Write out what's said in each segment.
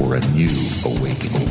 for a new awakening.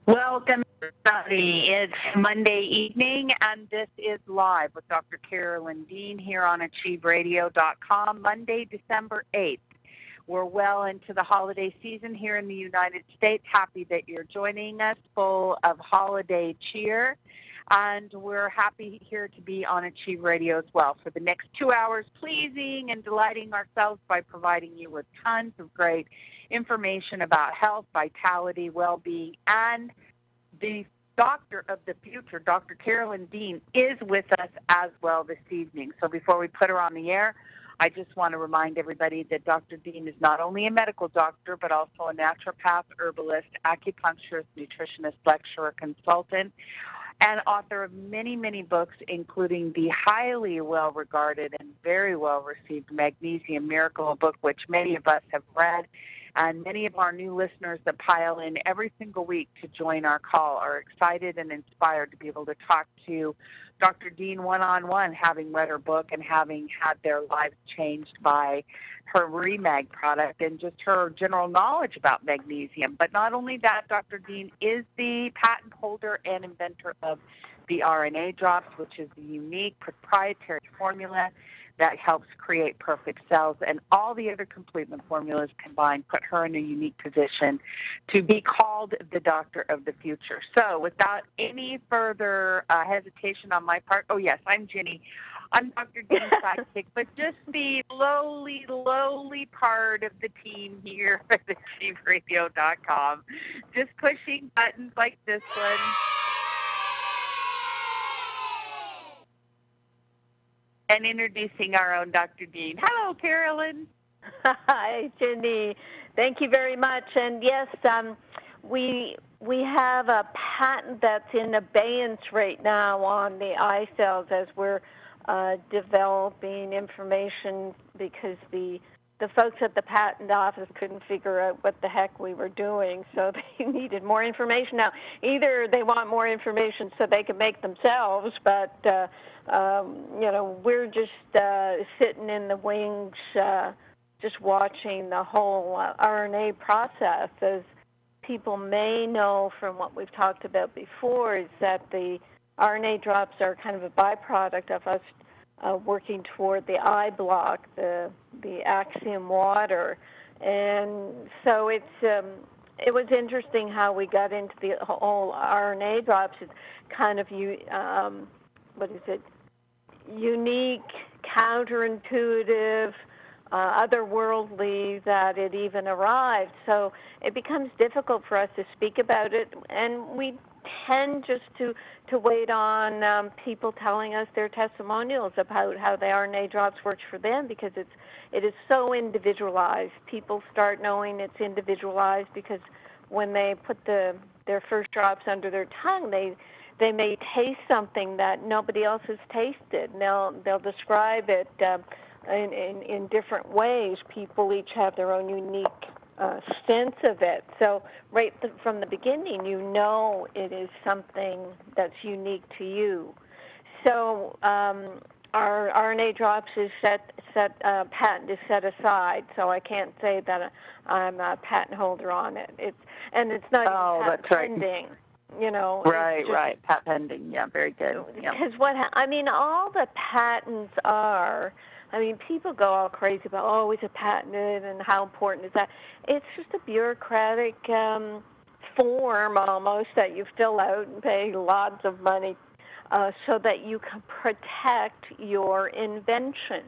Welcome, everybody. It's Monday evening, and this is Live with Dr. Carolyn Dean here on AchieveRadio.com, Monday, December 8th. We're well into the holiday season here in the United States. Happy that you're joining us, full of holiday cheer. And we're happy here to be on Achieve Radio as well for the next 2 hours, pleasing and delighting ourselves by providing you with tons of great information about health, vitality, well-being, and the doctor of the future, Dr. Carolyn Dean, is with us as well this evening. So before we put her on the air, I just want to remind everybody that Dr. Dean is not only a medical doctor, but also a naturopath, herbalist, acupuncturist, nutritionist, lecturer, consultant, and author of many, many books, including the highly well-regarded and very well-received Magnesium Miracle, a book which many of us have read, and many of our new listeners that pile in every single week to join our call are excited and inspired to be able to talk to Dr. Dean one-on-one, having read her book and having had their lives changed by her Remag product and just her general knowledge about magnesium. But not only that, Dr. Dean is the patent holder and inventor of the RNA drops, which is the unique proprietary formula that helps create perfect cells, and all the other complement formulas combined put her in a unique position to be called the doctor of the future. So without any further hesitation on my part, oh yes, I'm Ginney. I'm Dr. Dean's sidekick, but just the lowly part of the team here at AchieveRadio.com, just pushing buttons like this one. And introducing our own Dr. Dean. Hello, Carolyn. Hi, Ginney. Thank you very much. And yes, we have a patent that's in abeyance right now on the eye cells as we're developing information because the folks at the patent office couldn't figure out what the heck we were doing, so they needed more information. Now, either they want more information so they can make themselves, but we're just sitting in the wings, just watching the whole RNA process. As people may know from what we've talked about before, is that the RNA drops are kind of a byproduct of us working toward the eye block, the Axiom water. And so it was interesting how we got into the whole RNA drops. It's kind of, unique, counterintuitive, otherworldly that it even arrived. So it becomes difficult for us to speak about it, and we tend just to wait on people telling us their testimonials about how the RNA drops works for them, because it is so individualized. People start knowing it's individualized because when they put their first drops under their tongue, they may taste something that nobody else has tasted. And they'll describe it in different ways. People each have their own unique sense of it. So from the beginning, you know it is something that's unique to you. So our RNA drops is patent is set aside, so I can't say that I'm a patent holder on it. It's not even patent pending. You know, right, patent pending. Yeah, very good. Because all the patents are. People go all crazy about, is it patented and how important is that? It's just a bureaucratic form almost that you fill out and pay lots of money so that you can protect your invention.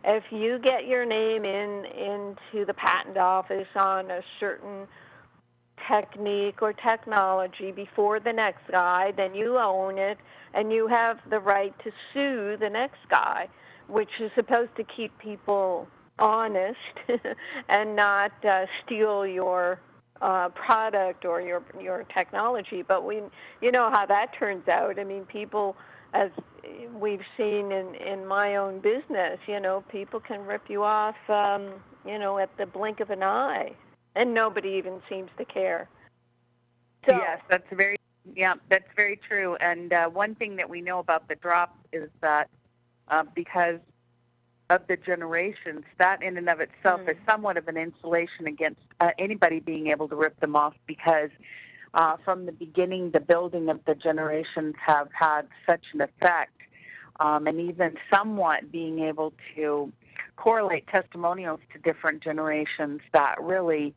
If you get your name into the patent office on a certain technique or technology before the next guy, then you own it and you have the right to sue the next guy, which is supposed to keep people honest and not steal your product or your technology. But you know how that turns out. People, as we've seen in my own business, people can rip you off, at the blink of an eye, and nobody even seems to care. So, yes, that's very true. And one thing that we know about the drops is that because of the generations, that in and of itself is somewhat of an insulation against anybody being able to rip them off, because from the beginning, the building of the generations have had such an effect, and even somewhat being able to correlate testimonials to different generations that really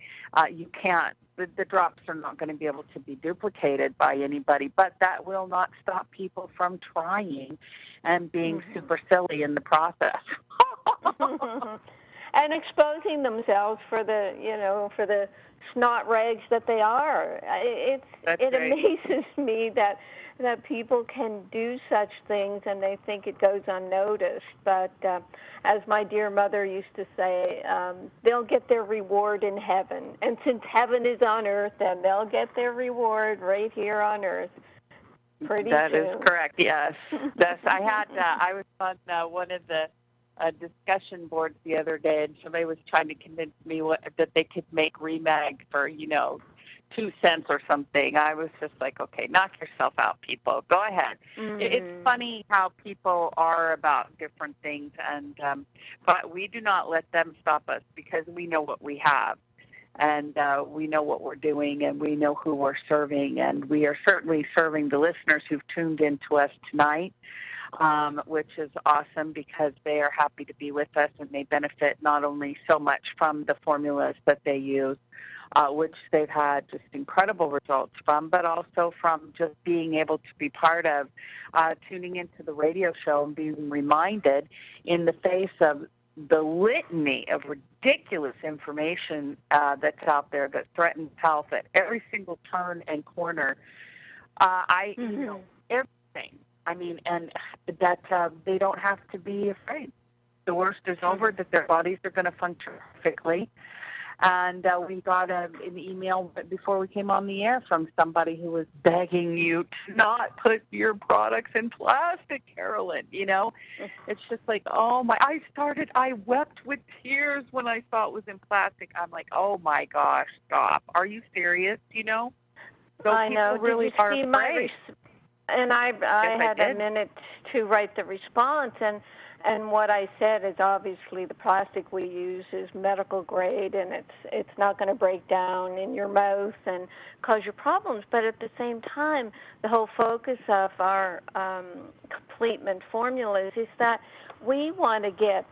you can't. The drops are not going to be able to be duplicated by anybody, but that will not stop people from trying and being super silly in the process. And exposing themselves for the snot rags that they are. It amazes me that people can do such things and they think it goes unnoticed. But as my dear mother used to say, they'll get their reward in heaven. And since heaven is on earth, then they'll get their reward right here on earth. That is correct. Yes. I was on one of the discussion boards the other day, and somebody was trying to convince me that they could make Remag for 2 cents or something. I was just like, okay, knock yourself out, people. Go ahead. It's funny how people are about different things, and but we do not let them stop us, because we know what we have, and we know what we're doing, and we know who we're serving, and we are certainly serving the listeners who've tuned in to us tonight, which is awesome, because they are happy to be with us, and they benefit not only so much from the formulas that they use, which they've had just incredible results from, but also from just being able to be part of tuning into the radio show and being reminded, in the face of the litany of ridiculous information that's out there that threatens health at every single turn and corner. Everything. And that they don't have to be afraid. The worst is over, that their bodies are going to function perfectly. And we got an email before we came on the air from somebody who was begging you to not put your products in plastic, Carolyn. It's just like, I wept with tears when I saw it was in plastic. I'm like, oh my gosh, stop. Are you serious? So I know. Really Did you see my And I had a minute to write the response, and what I said is, obviously the plastic we use is medical grade, and it's not going to break down in your mouth and cause you problems. But at the same time, the whole focus of our complement formulas is that we want to get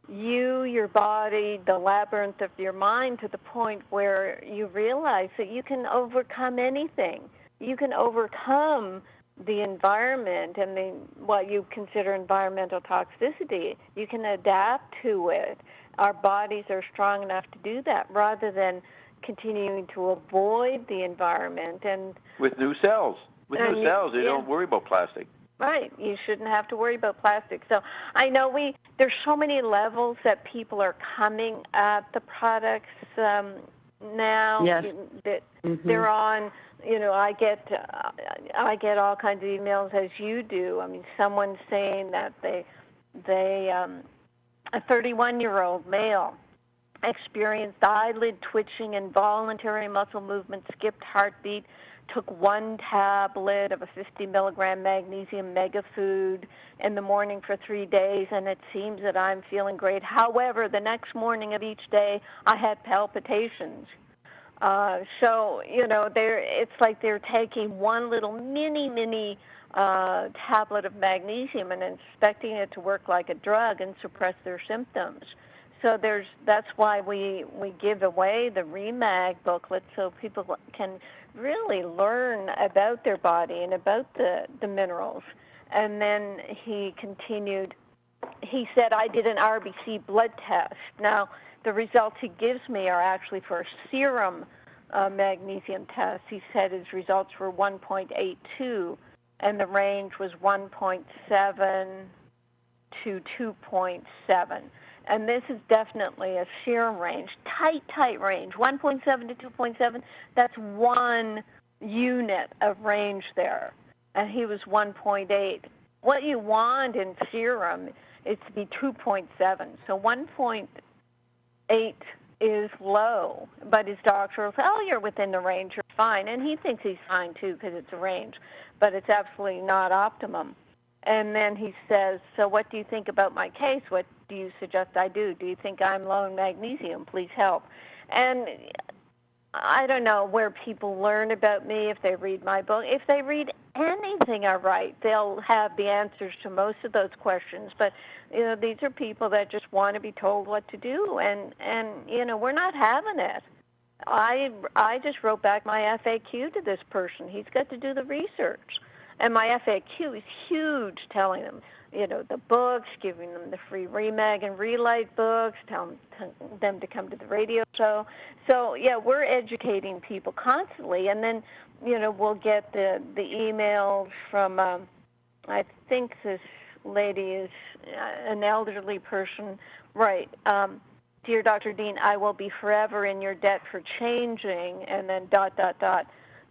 you, your body, the labyrinth of your mind to the point where you realize that you can overcome anything. You can overcome the environment and what you consider environmental toxicity. You can adapt to it. Our bodies are strong enough to do that, rather than continuing to avoid the environment. And with new cells. You don't worry about plastic. Right. You shouldn't have to worry about plastic. So I know there's so many levels that people are coming at the products now. Yes. That they're on. I get all kinds of emails, as you do. Someone's saying that they a 31-year-old male experienced eyelid twitching, involuntary muscle movement, skipped heartbeat, took 1 tablet of a 50 milligram magnesium mega food in the morning for 3 days, and it seems that I'm feeling great. However, the next morning of each day, I had palpitations. So, it's like they're taking one little mini tablet of magnesium and expecting it to work like a drug and suppress their symptoms. So that's why we give away the Remag booklet so people can really learn about their body and about the minerals. And then he continued, he said, I did an RBC blood test. Now, the results he gives me are actually for a serum magnesium test. He said his results were 1.82, and the range was 1.7 to 2.7. And this is definitely a serum range, tight range, 1.7 to 2.7. That's 1 unit of range there, and he was 1.8. What you want in serum is to be 2.7. So 1.8 is low, but his doctor will say, oh, you're within the range, you're fine. And he thinks he's fine, too, because it's a range, but it's absolutely not optimum. And then he says, so what do you think about my case? What do you suggest I do? Do you think I'm low in magnesium? Please help. And I don't know where people learn about me, if they read my book. If they read anything I write, they'll have the answers to most of those questions. But, these are people that just want to be told what to do, and we're not having it. I just wrote back my FAQ to this person. He's got to do the research. And my FAQ is huge, telling them, the books, giving them the free Remag and Relight books, telling them to come to the radio show. So, yeah, we're educating people constantly. And then, we'll get the emails from, I think this lady is an elderly person. Right. Dear Dr. Dean, I will be forever in your debt for changing, and then ...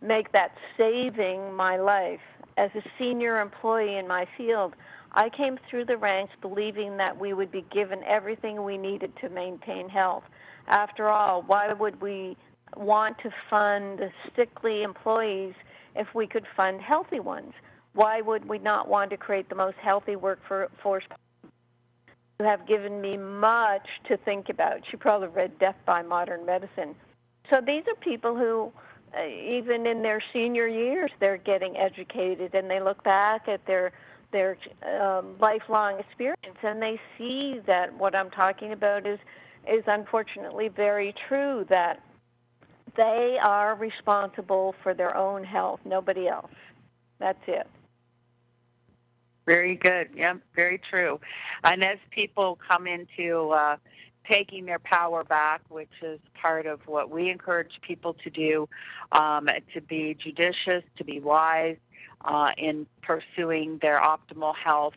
make that saving my life. As a senior employee in my field, I came through the ranks believing that we would be given everything we needed to maintain health. After all, why would we want to fund sickly employees if we could fund healthy ones? Why would we not want to create the most healthy workforce? You have given me much to think about. She probably read Death by Modern Medicine. So these are people who, even in their senior years, they're getting educated, and they look back at their lifelong experience, and they see that what I'm talking about is unfortunately very true, that they are responsible for their own health, nobody else. That's it. Very good. Yeah, very true. And as people come into taking their power back, which is part of what we encourage people to do, to be judicious, to be wise in pursuing their optimal health,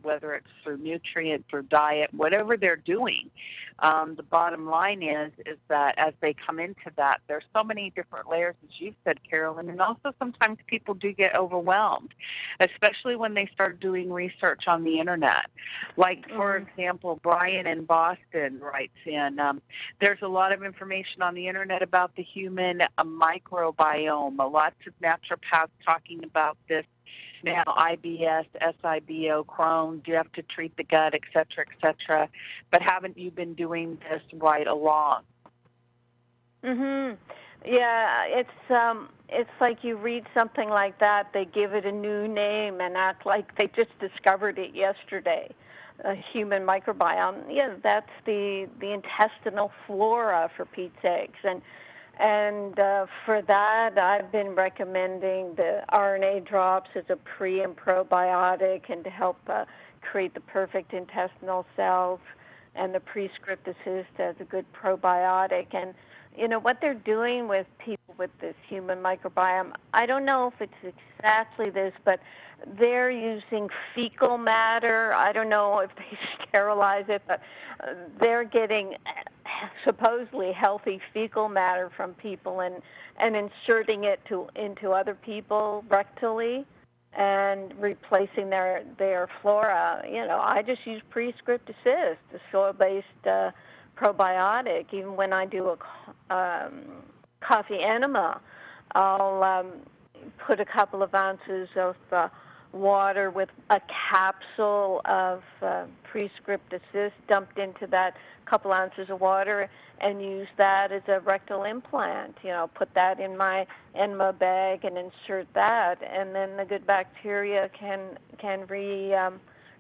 whether it's through nutrients or diet, whatever they're doing. The bottom line is that as they come into that, there's so many different layers, as you said, Carolyn, and also sometimes people do get overwhelmed, especially when they start doing research on the internet. Like, for example, Brian in Boston writes in, there's a lot of information on the internet about the human microbiome. Lots of naturopaths talking about this now, IBS, SIBO, Crohn, do you have to treat the gut, et cetera, but haven't you been doing this right along? Yeah, it's like you read something like that, they give it a new name and act like they just discovered it yesterday. A human microbiome, yeah, that's the intestinal flora, for Pete's sakes. And for that, I've been recommending the RNA drops as a pre and probiotic, and to help create the perfect intestinal cells, and the Prescript Assist as a good probiotic. And what they're doing with people with this human microbiome, I don't know if it's exactly this, but they're using fecal matter. I don't know if they sterilize it, but they're getting supposedly healthy fecal matter from people and inserting it into other people rectally and replacing their flora. I just use Prescript Assist, the soil-based probiotic. Even when I do a coffee enema, I'll put a couple of ounces of water with a capsule of Prescript Assist dumped into that couple ounces of water and use that as a rectal implant. Put that in my enema bag and insert that, and then the good bacteria can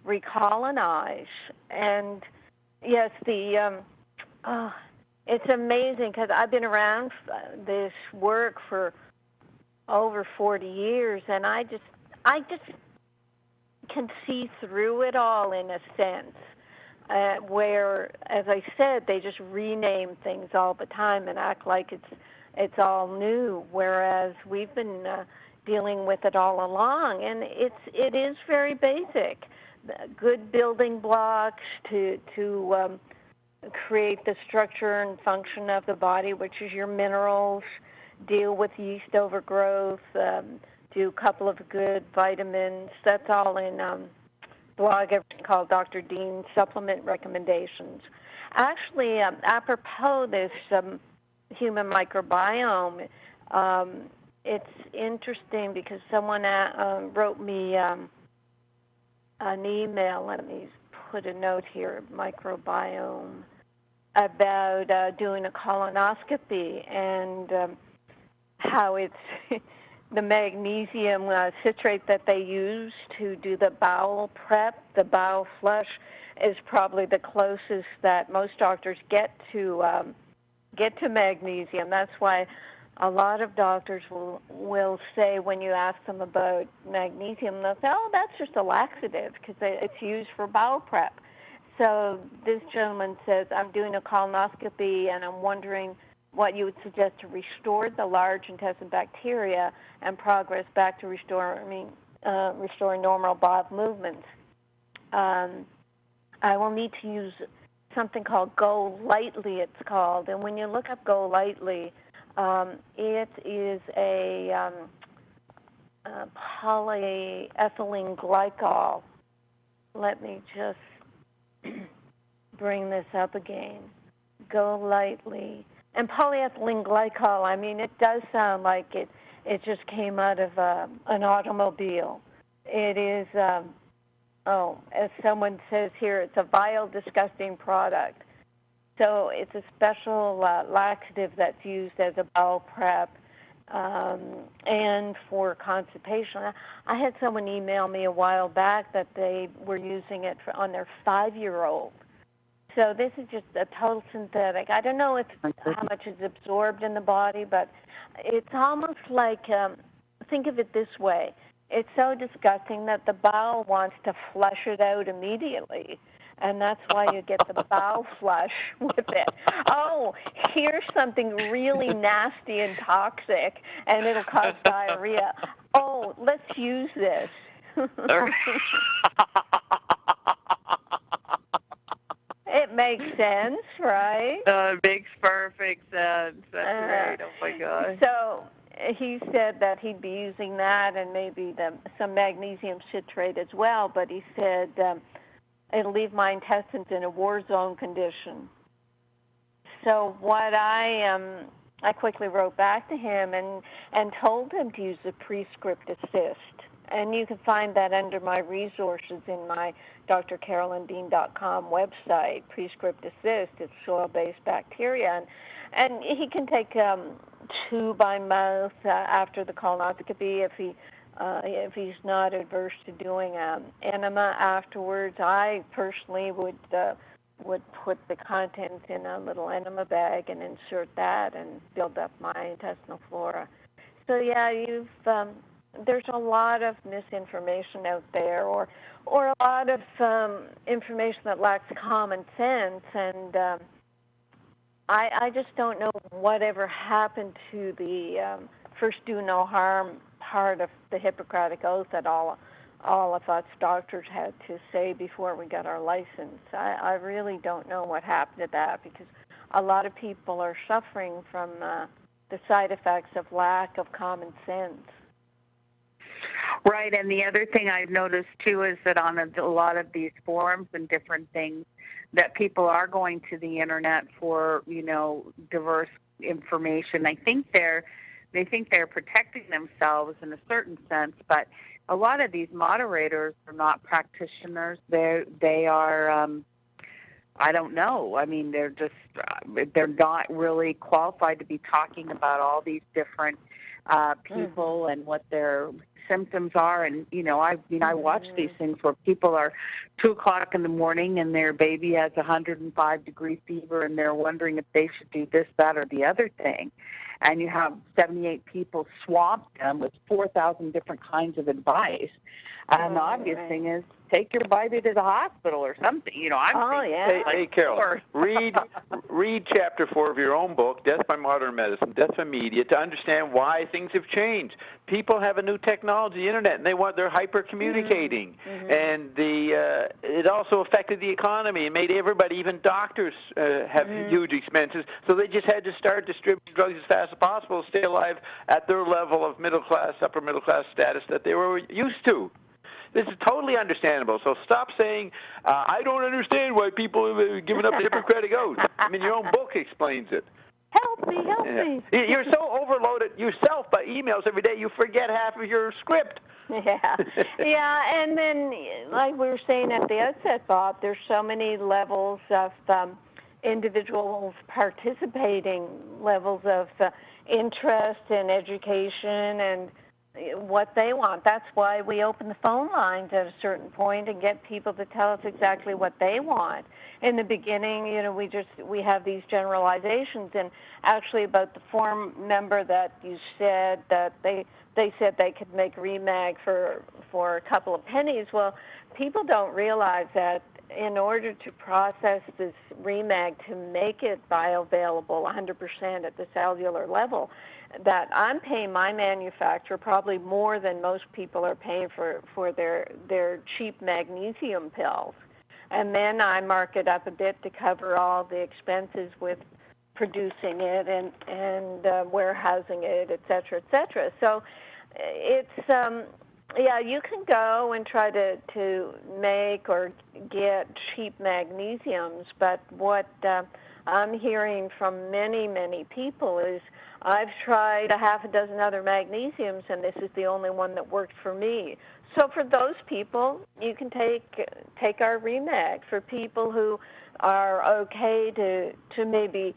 recolonize. And yes, it's amazing because I've been around this work for over 40 years, and I just can see through it all in a sense, where, as I said, they just rename things all the time and act like it's all new, whereas we've been dealing with it all along, and it is very basic. Good building blocks to create the structure and function of the body, which is your minerals, deal with yeast overgrowth, do a couple of good vitamins. That's all in blog called Dr. Dean Supplement Recommendations. Actually, apropos this human microbiome, it's interesting because someone wrote me an email. Let me put a note here, microbiome, about doing a colonoscopy and how it's the magnesium citrate that they use to do the bowel prep, the bowel flush, is probably the closest that most doctors get to magnesium. That's why a lot of doctors will say, when you ask them about magnesium, they'll say, oh, that's just a laxative because it's used for bowel prep. So this gentleman says, I'm doing a colonoscopy and I'm wondering what you would suggest to restore the large intestine bacteria and progress back to restoring normal bowel movements. I will need to use something called Go Lightly, it's called. And when you look up Go Lightly, it is a polyethylene glycol. Let me just bring this up again. Go Lightly. And polyethylene glycol, I mean, it does sound like it just came out of an automobile. It is, as someone says here, it's a vile, disgusting product. So it's a special laxative that's used as a bowel prep and for constipation. I had someone email me a while back that they were using it on their 5-year-old. So this is just a total synthetic. I don't know how much is absorbed in the body, but it's almost like, think of it this way. It's so disgusting that the bowel wants to flush it out immediately. And that's why you get the bowel flush with it. Oh, here's something really nasty and toxic, and it'll cause diarrhea. Oh, let's use this. It makes sense, right? It makes perfect sense. That's great. Oh, my gosh. So he said that he'd be using that and maybe some magnesium citrate as well, but he said it'll leave my intestines in a war zone condition. So what I quickly wrote back to him and told him to use the Prescript Assist. And you can find that under my resources in my drcarolyndean.com website, Prescript Assist. It's soil-based bacteria. And he can take 2 by mouth after the colonoscopy if he's not adverse to doing enema afterwards. I personally would put the contents in a little enema bag and insert that and build up my intestinal flora. So yeah, there's a lot of misinformation out there, or a lot of information that lacks common sense, and I just don't know whatever happened to the first do no harm part of the Hippocratic Oath that all of us doctors had to say before we got our license. I really don't know what happened to that, because a lot of people are suffering from the side effects of lack of common sense. Right, and the other thing I've noticed, too, is that on a lot of these forums and different things, that people are going to the internet for, diverse information. They think they're protecting themselves in a certain sense, but a lot of these moderators are not practitioners. They are I don't know. I mean, they're not really qualified to be talking about all these different people and what their symptoms are. And I watch these things where people are 2:00 in the morning and their baby has 105-degree fever and they're wondering if they should do this, that, or the other thing. And you have 78 people swamp them with 4,000 different kinds of advice. And the obvious thing is take your baby to the hospital or something. Hey, Carol, read chapter 4 of your own book, Death by Modern Medicine, Death by Media, to understand why things have changed. People have a new technology, the internet, and they're hyper-communicating. And it also affected the economy and made everybody, even doctors, have huge expenses. So they just had to start distributing drugs as fast as possible to stay alive at their level of middle-class, upper-middle-class status that they were used to. This is totally understandable. So stop saying, I don't understand why people have given up the Hippocratic Oath. I mean, your own book explains it. Help me. You're so overloaded yourself by emails every day, you forget half of your script. Yeah, and then, like we were saying at the outset, Bob, there's so many levels of individuals participating, levels of interest and education and what they want. That's why we open the phone lines at a certain point and get people to tell us exactly what they want. In the beginning, we have these generalizations, and actually about the form member that you said that they said they could make Remag for a couple of pennies. Well, people don't realize that in order to process this Remag to make it bioavailable 100% at the cellular level, that I'm paying my manufacturer probably more than most people are paying for their cheap magnesium pills. And then I mark it up a bit to cover all the expenses with producing it and warehousing it, et cetera, et cetera. So it's you can go and try to make or get cheap magnesiums, but what I'm hearing from many, many people is I've tried a half a dozen other magnesiums, and this is the only one that worked for me. So for those people, you can take our Remag. For people who are okay to maybe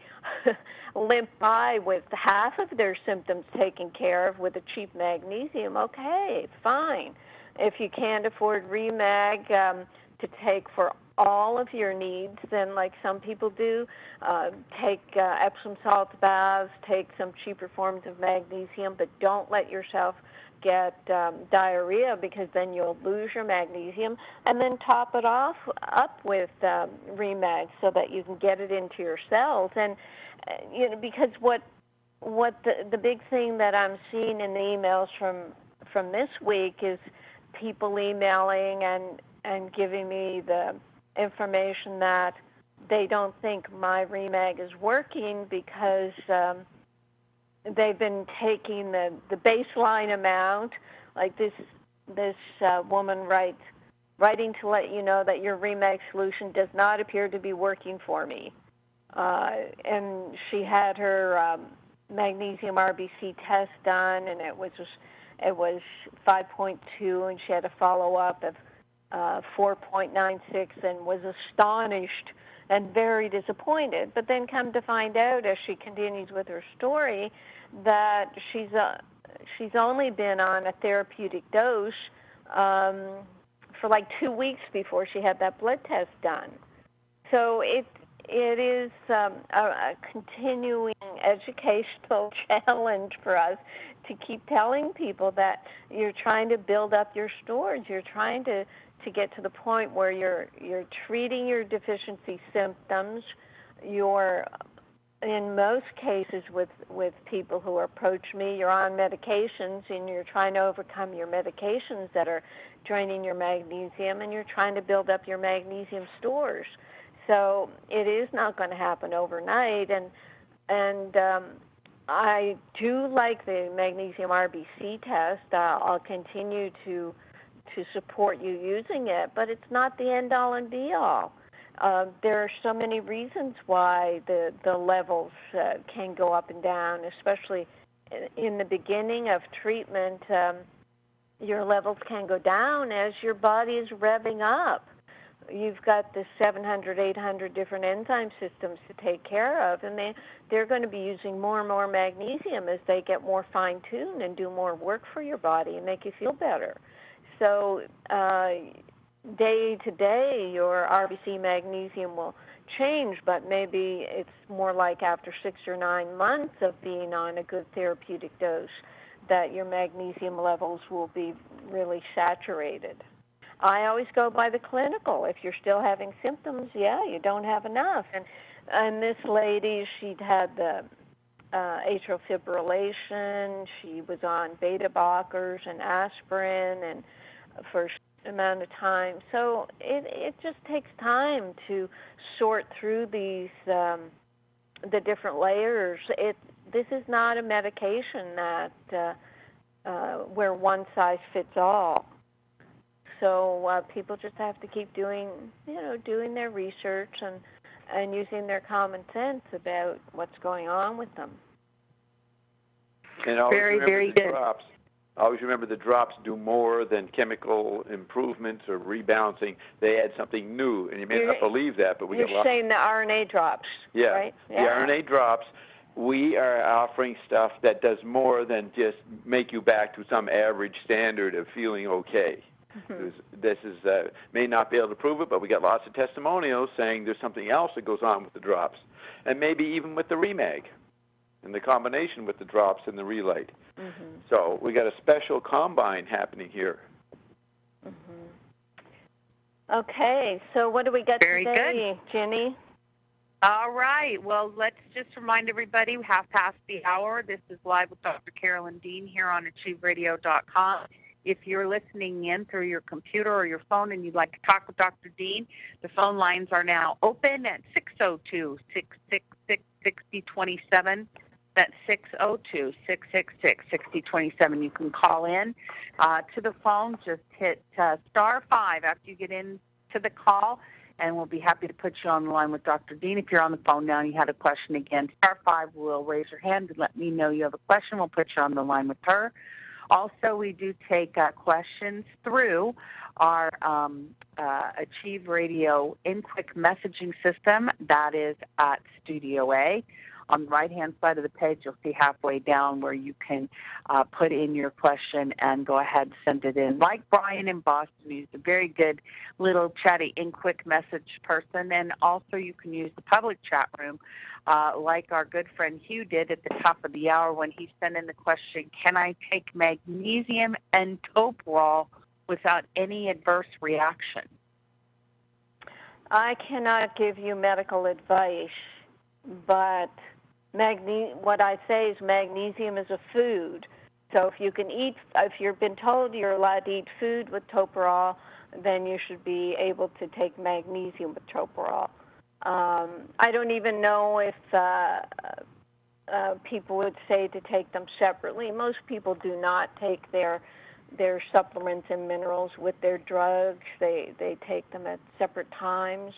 limp by with half of their symptoms taken care of with a cheap magnesium, okay, fine. If you can't afford Remag to take for all of your needs, then like some people do, take Epsom salt baths, take some cheaper forms of magnesium, but don't let yourself get diarrhea, because then you'll lose your magnesium, and then top it off up with Remag so that you can get it into your cells. And because what the big thing that I'm seeing in the emails from this week is people emailing and giving me the information that they don't think my Remag is working because they've been taking the baseline amount, like this woman writing to let you know that your Remag solution does not appear to be working for me. And she had her magnesium RBC test done, and it was 5.2, and she had a follow-up of 4.96 and was astonished and very disappointed. But then come to find out, as she continues with her story, that she's only been on a therapeutic dose for like 2 weeks before she had that blood test done. So it is a continuing educational challenge for us to keep telling people that you're trying to build up your stores. You're trying to get to the point where you're treating your deficiency symptoms. You're, in most cases with people who approach me, you're on medications and you're trying to overcome your medications that are draining your magnesium, and you're trying to build up your magnesium stores. So it is not going to happen overnight, and I do like the magnesium RBC test. I'll continue to support you using it, but it's not the end-all and be-all. there are so many reasons why the levels can go up and down, especially in the beginning of treatment. Your levels can go down as your body is revving up. You've got the 700, 800 different enzyme systems to take care of, and they're going to be using more and more magnesium as they get more fine-tuned and do more work for your body and make you feel better. So day to day, your RBC magnesium will change, but maybe it's more like after 6 or 9 months of being on a good therapeutic dose that your magnesium levels will be really saturated. I always go by the clinical. If you're still having symptoms, you don't have enough. And this lady, she'd had the atrial fibrillation. She was on beta blockers and aspirin and for a amount of time. So it just takes time to sort through these the different layers. This is not a medication that where one size fits all. So people just have to keep doing their research and using their common sense about what's going on with them. And always very good. Drops. Always remember the drops do more than chemical improvements or rebalancing. They add something new, and you may not believe that, but you're saying the RNA drops, right? Yeah, the RNA drops. We are offering stuff that does more than just make you back to some average standard of feeling okay. Mm-hmm. This is may not be able to prove it, but we got lots of testimonials saying there's something else that goes on with the drops, and maybe even with the Remag, and the combination with the drops and the Relight. Mm-hmm. So we got a special combine happening here. Mm-hmm. Okay, so what do we got today, Ginney? All right. Well, let's just remind everybody, we have passed the hour. This is Live with Dr. Carolyn Dean here on achieveradio.com. If you're listening in through your computer or your phone and you'd like to talk with Dr. Dean, the phone lines are now open at 602-666-6027. That's 602-666-6027. You can call in to the phone. Just hit *5 after you get into the call, and we'll be happy to put you on the line with Dr. Dean. If you're on the phone now and you had a question again, *5 will raise your hand and let me know you have a question. We'll put you on the line with her. Also, we do take questions through our Achieve Radio InQuick messaging system. That is at Studio A. On the right-hand side of the page, you'll see halfway down where you can put in your question and go ahead and send it in. Like Brian in Boston, he's a very good little chatty InQuick message person. And also you can use the public chat room like our good friend Hugh did at the top of the hour when he sent in the question, can I take magnesium and toprol without any adverse reaction? I cannot give you medical advice, but what I say is magnesium is a food. So if you can eat, if you've been told you're allowed to eat food with toprol, then you should be able to take magnesium with toprol. I don't even know if people would say to take them separately. Most people do not take their supplements and minerals with their drugs. They take them at separate times.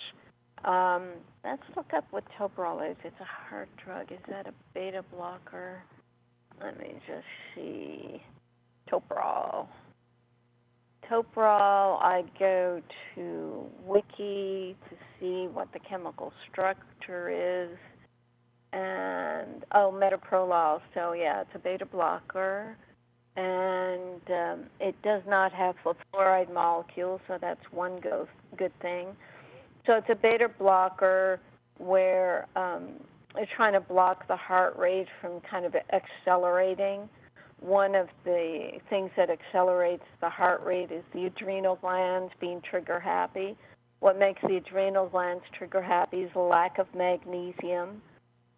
Let's look up what toprol is. It's a heart drug. Is that a beta blocker? Let me just see. Toprol. I go to Wiki to see what the chemical structure is. And, metoprolol. So, yeah, it's a beta blocker. And it does not have a fluoride molecule, so that's one good thing. So it's a beta blocker where it's trying to block the heart rate from kind of accelerating. One of the things that accelerates the heart rate is the adrenal glands being trigger happy. What makes the adrenal glands trigger happy is a lack of magnesium.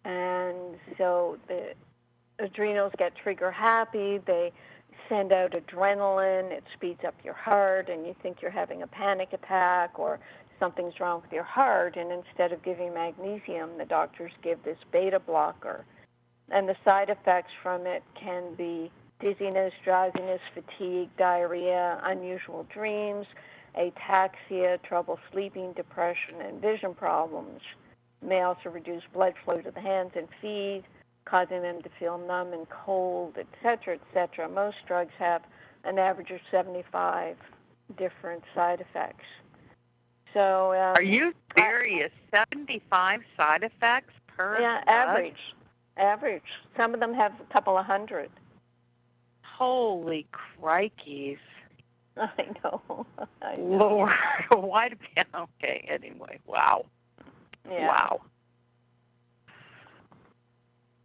And so the adrenals get trigger happy. They send out adrenaline. It speeds up your heart, and you think you're having a panic attack or something's wrong with your heart, and instead of giving magnesium, the doctors give this beta blocker. And the side effects from it can be dizziness, drowsiness, fatigue, diarrhea, unusual dreams, ataxia, trouble sleeping, depression, and vision problems. It may also reduce blood flow to the hands and feet, causing them to feel numb and cold, etc., etc. Most drugs have an average of 75 different side effects. So, are you serious? 75 side effects per drug? Average. Some of them have a couple of hundred. Holy crikeys. I know. Lord, why do okay, anyway, wow. Yeah. Wow.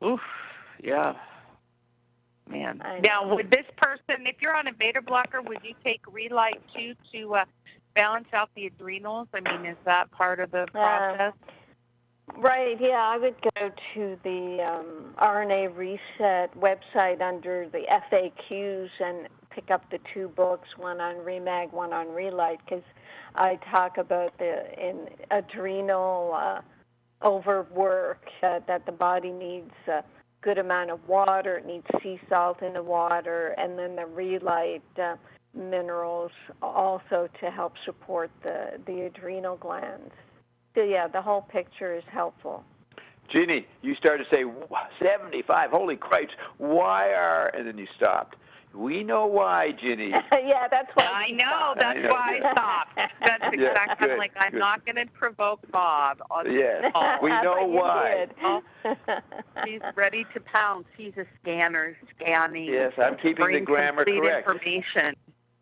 Oof, yeah. Man. Now, would this person, if you're on a beta blocker, would you take Relight too to balance out the adrenals? I mean, is that part of the process? Right, yeah. I would go to the RNA Reset website under the FAQs and pick up the two books, one on Remag, one on Relight, because I talk about the adrenal overwork, that the body needs a good amount of water, it needs sea salt in the water, and then the Relight minerals also to help support the adrenal glands. So, yeah, the whole picture is helpful. Ginney, you started to say 75, holy Christ, why are, and then you stopped. We know why, Ginney. Yeah, that's why I know. That's why I stopped. That's exactly like I'm not going to provoke Bob on the call. We know why. He's ready to pounce. He's a scanner scanning. Yes, I'm keeping the grammar correct. Information.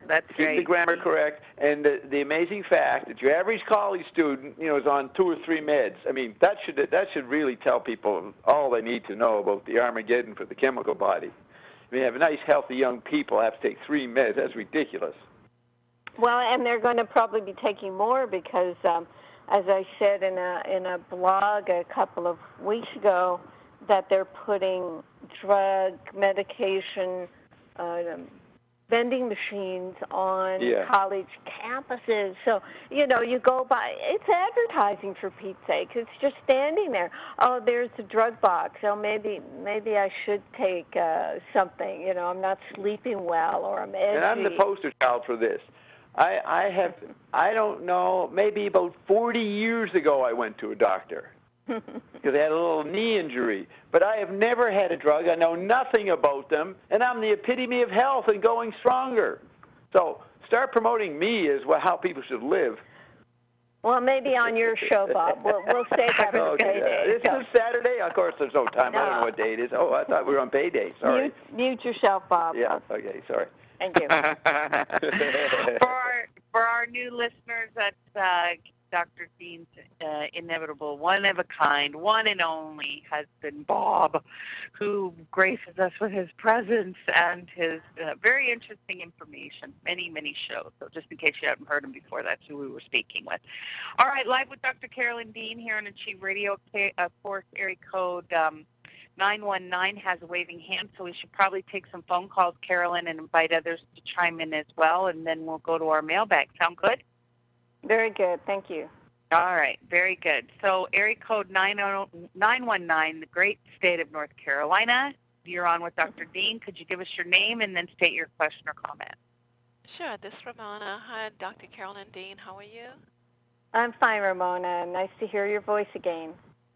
That's Keep great. the grammar correct, and the amazing fact that your average college student, is on 2 or 3 meds. I mean, that should really tell people all they need to know about the Armageddon for the chemical body. I mean, have nice, healthy young people have to take 3 meds. That's ridiculous. Well, and they're going to probably be taking more because, as I said in a blog a couple of weeks ago, that they're putting drug, medication, vending machines on college campuses. So, you go by, it's advertising for Pete's sake. It's just standing there. Oh, there's a drug box. Oh, maybe I should take something. I'm not sleeping well, or I'm edgy. And I'm the poster child for this. I don't know, maybe about 40 years ago I went to a doctor because I had a little knee injury. But I have never had a drug. I know nothing about them, and I'm the epitome of health and going stronger. So start promoting me as how people should live. Well, maybe on your show, Bob. We'll save that for payday. This is Saturday? Of course, there's no time. No. I don't know what day it is. Oh, I thought we were on payday. Sorry. Mute yourself, Bob. Yeah, okay, sorry. Thank you. For our new listeners, that's Dr. Dean's inevitable, one of a kind, one and only husband, Bob, who graces us with his presence and his very interesting information, many, many shows. So just in case you haven't heard him before, that's who we were speaking with. All right, live with Dr. Carolyn Dean here on Achieve Radio. Of course, area code 919 has a waving hand, so we should probably take some phone calls, Carolyn, and invite others to chime in as well, and then we'll go to our mailbag. Sound good? Very good. Thank you. All right. Very good. So area code 919, the great state of North Carolina. You're on with Dr. Dean. Could you give us your name and then state your question or comment? Sure. This is Ramona. Hi, Dr. Carolyn Dean. How are you? I'm fine, Ramona. Nice to hear your voice again.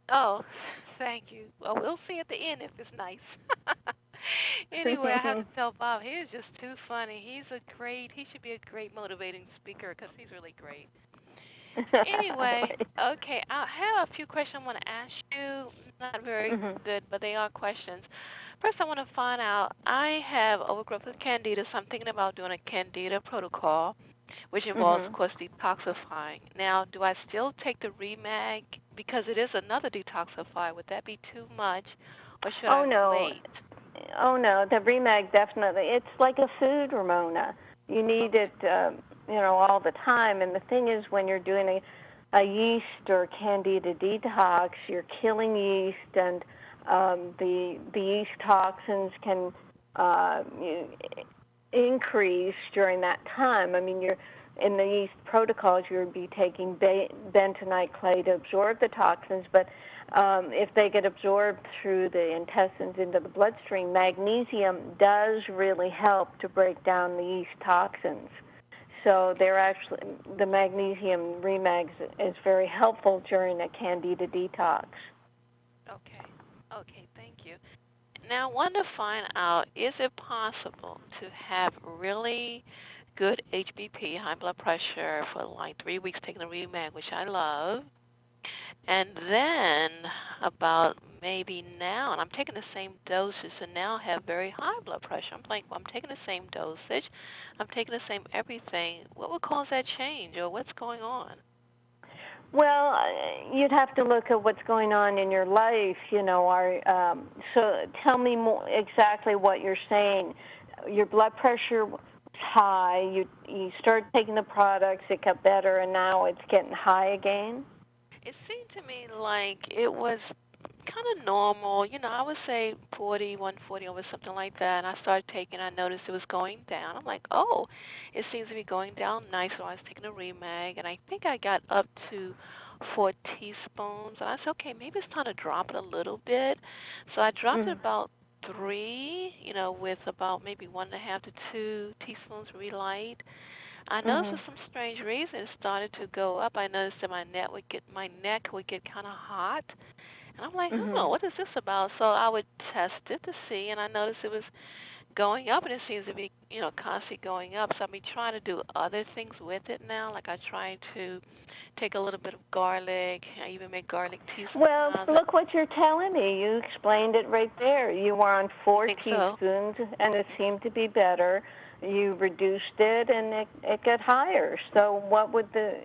Oh, thank you. Well, we'll see at the end if it's nice. Anyway, I have to tell Bob, he is just too funny. He should be a great motivating speaker because he's really great. Anyway, okay, I have a few questions I want to ask you. Not very good, but they are questions. First, I want to find out, I have overgrowth with candida, so I'm thinking about doing a candida protocol, which involves, of course, detoxifying. Now, do I still take the Remag because it is another detoxifier? Would that be too much, or should I wait? Oh, no, the Remag definitely. It's like a food, Ramona. You need it, all the time. And the thing is, when you're doing a yeast or candida detox, you're killing yeast, and the yeast toxins can increase during that time. I mean, you're in the yeast protocols, you'll be taking bentonite clay to absorb the toxins, but if they get absorbed through the intestines into the bloodstream, magnesium does really help to break down the yeast toxins. So they're actually, the magnesium Remags is very helpful during a candida detox. Okay, thank you. Now, I want to find out, is it possible to have really good HBP, high blood pressure, for like 3 weeks taking the Remag, which I love, and then about maybe now, and I'm taking the same dosage, and now have very high blood pressure. I'm like, well, I'm taking the same dosage, I'm taking the same everything. What would cause that change, or what's going on? Well, you'd have to look at what's going on in your life, so tell me more exactly what you're saying. Your blood pressure was high, you started taking the products, it got better, and now it's getting high again? It seemed to me like it was kind of normal. I would say 40, 140 over something like that. And I started taking, I noticed it was going down. I'm like, oh, it seems to be going down nice. So I was taking a Remag, and I think I got up to 4 teaspoons. And I said, okay, maybe it's time to drop it a little bit. So I dropped it about 3, with about maybe 1.5 to 2 teaspoons Relight. I noticed for some strange reason it started to go up. I noticed that my neck would get kind of hot, and I'm like, oh, what is this about? So I would test it to see, and I noticed it was going up, and it seems to be constantly going up. So I've been trying to do other things with it now. Like I try to take a little bit of garlic. I even make garlic tea. Well, look what you're telling me. You explained it right there. You were on 4 teaspoons, and it seemed to be better. You reduced it, and it got higher. So what would the,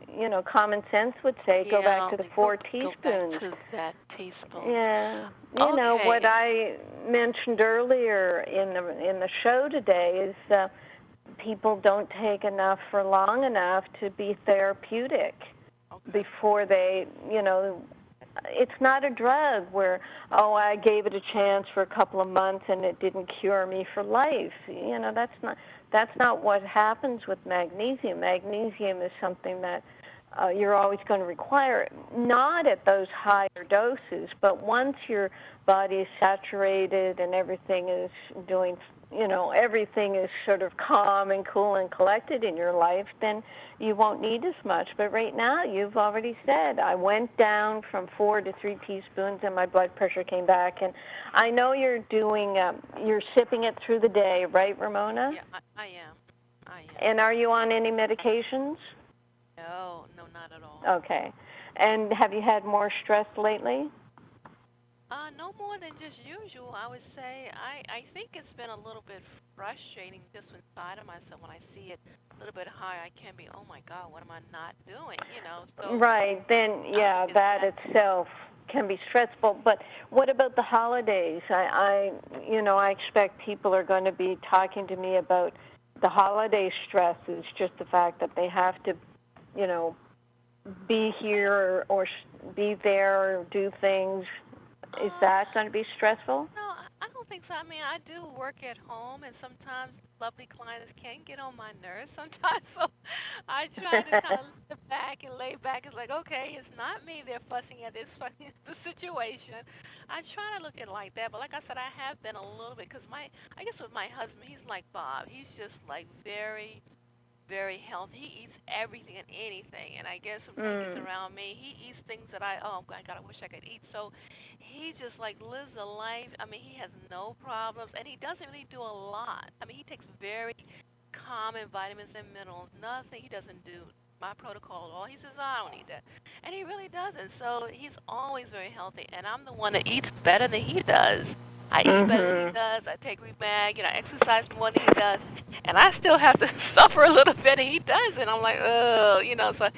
common sense would say? Go back to the 4 teaspoons. Go back to that teaspoon. Yeah. You know, what I mentioned earlier in the show today is people don't take enough for long enough to be therapeutic before they, it's not a drug where, I gave it a chance for a couple of months and it didn't cure me for life. That's not what happens with magnesium. Magnesium is something that you're always going to require, not at those higher doses, but once your body is saturated and everything is doing, everything is sort of calm and cool and collected in your life, then you won't need as much. But right now, you've already said, I went down from 4 to 3 teaspoons and my blood pressure came back. And I know you're doing, you're sipping it through the day, right, Ramona? Yeah, I am. And are you on any medications? No, not at all. Okay. And have you had more stress lately? No more than just usual, I would say. I think it's been a little bit frustrating just inside of myself when I see it a little bit higher. I can be, oh my God, what am I not doing? So, right. Then, that itself can be stressful. But what about the holidays? I expect people are going to be talking to me about the holiday stresses, just the fact that they have to, be here or be there or do things. Is that going to be stressful? No, I don't think so. I mean, I do work at home, and sometimes lovely clients can get on my nerves sometimes. So I try to kind of sit back and lay back. It's like, okay, it's not me they're fussing at. It's the situation. I try to look at it like that. But like I said, I have been a little bit because I guess with my husband, he's like Bob. He's just like very, very healthy. He eats everything and anything. And I guess when he gets around me, he eats things that I wish I could eat. So he just like lives a life. I mean, he has no problems, and he doesn't really do a lot. I mean, he takes very common vitamins and minerals. Nothing. He doesn't do my protocol at all. He says, I don't need that. And he really doesn't. So he's always very healthy. And I'm the one that eats better than he does. I eat better than he does. I take Remag, I exercise more than he does. And I still have to suffer a little bit, and he doesn't. I'm like, oh, so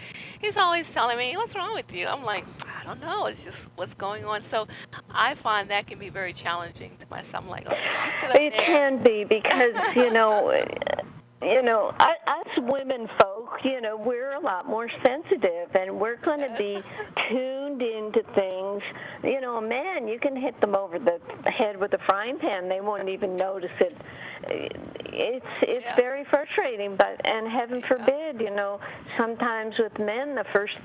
he's always telling me, what's wrong with you? I'm like, I don't know. It's just what's going on. So I find that can be very challenging to myself. I'm like, okay, it can be because, us women folk, we're a lot more sensitive, and we're going to be tuned into things. A man, you can hit them over the head with a frying pan. They won't even notice it. It's very frustrating, and heaven forbid, sometimes with men, the first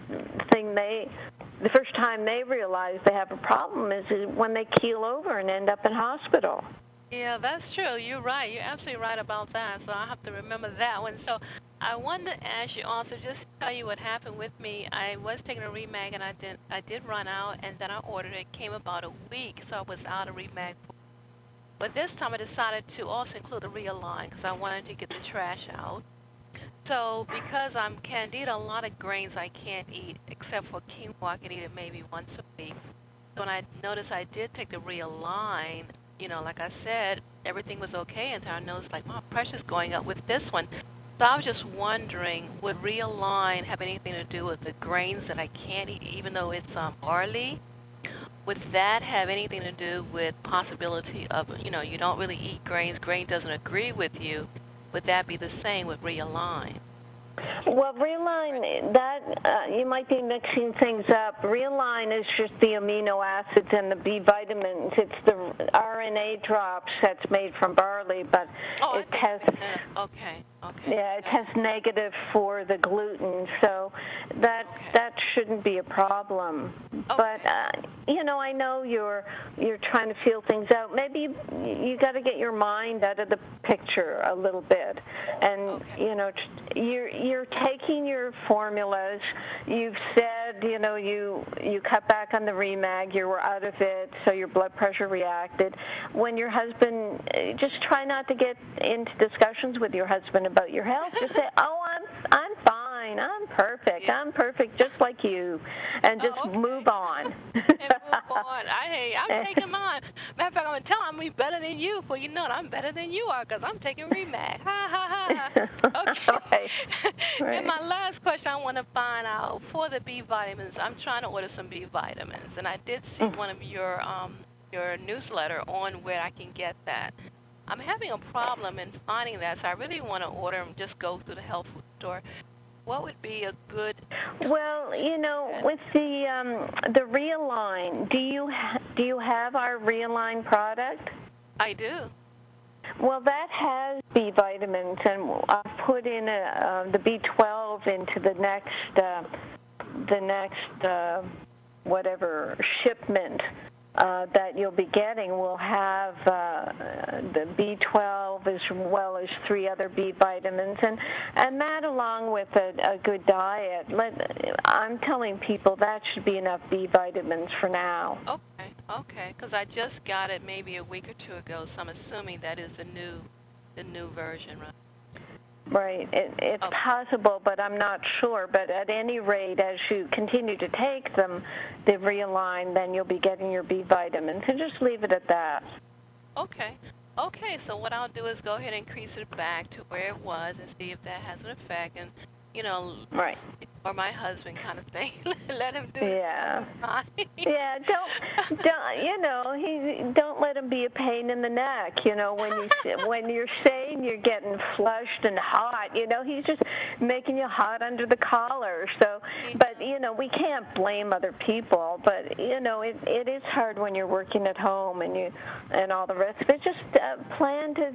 time they realize they have a problem is when they keel over and end up in hospital. Yeah, that's true. You're right. You're absolutely right about that. So I have to remember that one. So I wanted to ask you also, just to tell you what happened with me. I was taking a Remag, and I did run out, and then I ordered it. It came about a week, so I was out of Remag. But this time I decided to also include a Realign because I wanted to get the trash out. So because I'm candida, a lot of grains I can't eat, except for quinoa. I can eat it maybe once a week. So when I noticed I did take the Realign, like I said, everything was okay until I noticed, like, my pressure's going up with this one. So I was just wondering, would Realign have anything to do with the grains that I can't eat, even though it's barley? Would that have anything to do with possibility of, you don't really eat grains, grain doesn't agree with you? Would that be the same with Realign? Well, Realign, that you might be mixing things up. Realign is just the amino acids and the B vitamins. It's the RNA drops that's made from barley, but it tests. Okay. Yeah, it tests negative for the gluten, so that shouldn't be a problem. Okay. But I know you're trying to feel things out. Maybe you got to get your mind out of the picture a little bit, and you're taking your formulas. You've said you cut back on the Remag. You were out of it, so your blood pressure reacted. When your husband, just try not to get into discussions with your husband about your health. Just say, "Oh, I'm fine. I'm perfect. I'm perfect, just like you," and just move on. And move on. I'm taking mine. Matter of fact, I'm gonna tell him I'm better than you. For you know it, I'm better than you are because I'm taking Remag. Ha ha ha. Okay. Right. And my last question, I want to find out for the B vitamins. I'm trying to order some B vitamins, and I did see one of your newsletter on where I can get that. I'm having a problem in finding that, so I really want to order them. Just go through the health food store. What would be a good? Well, with the Realign, do you have our Realign product? I do. Well, that has B vitamins, and I've put in the B12 into the next whatever shipment that you'll be getting will have the B12 as well as 3 other B vitamins, and that along with a good diet. I'm telling people that should be enough B vitamins for now. Okay, because I just got it maybe a week or two ago, so I'm assuming that is the new version, right? Right. It's possible, but I'm not sure. But at any rate, as you continue to take them, the Realign, then you'll be getting your B vitamins. And just leave it at that. Okay, so what I'll do is go ahead and increase it back to where it was and see if that has an effect. And, right. Or my husband kind of thing. Let him do it. Yeah, don't let him be a pain in the neck. When you're saying you're getting flushed and hot, he's just making you hot under the collar. So, but we can't blame other people. But it is hard when you're working at home and all the rest. But just plan to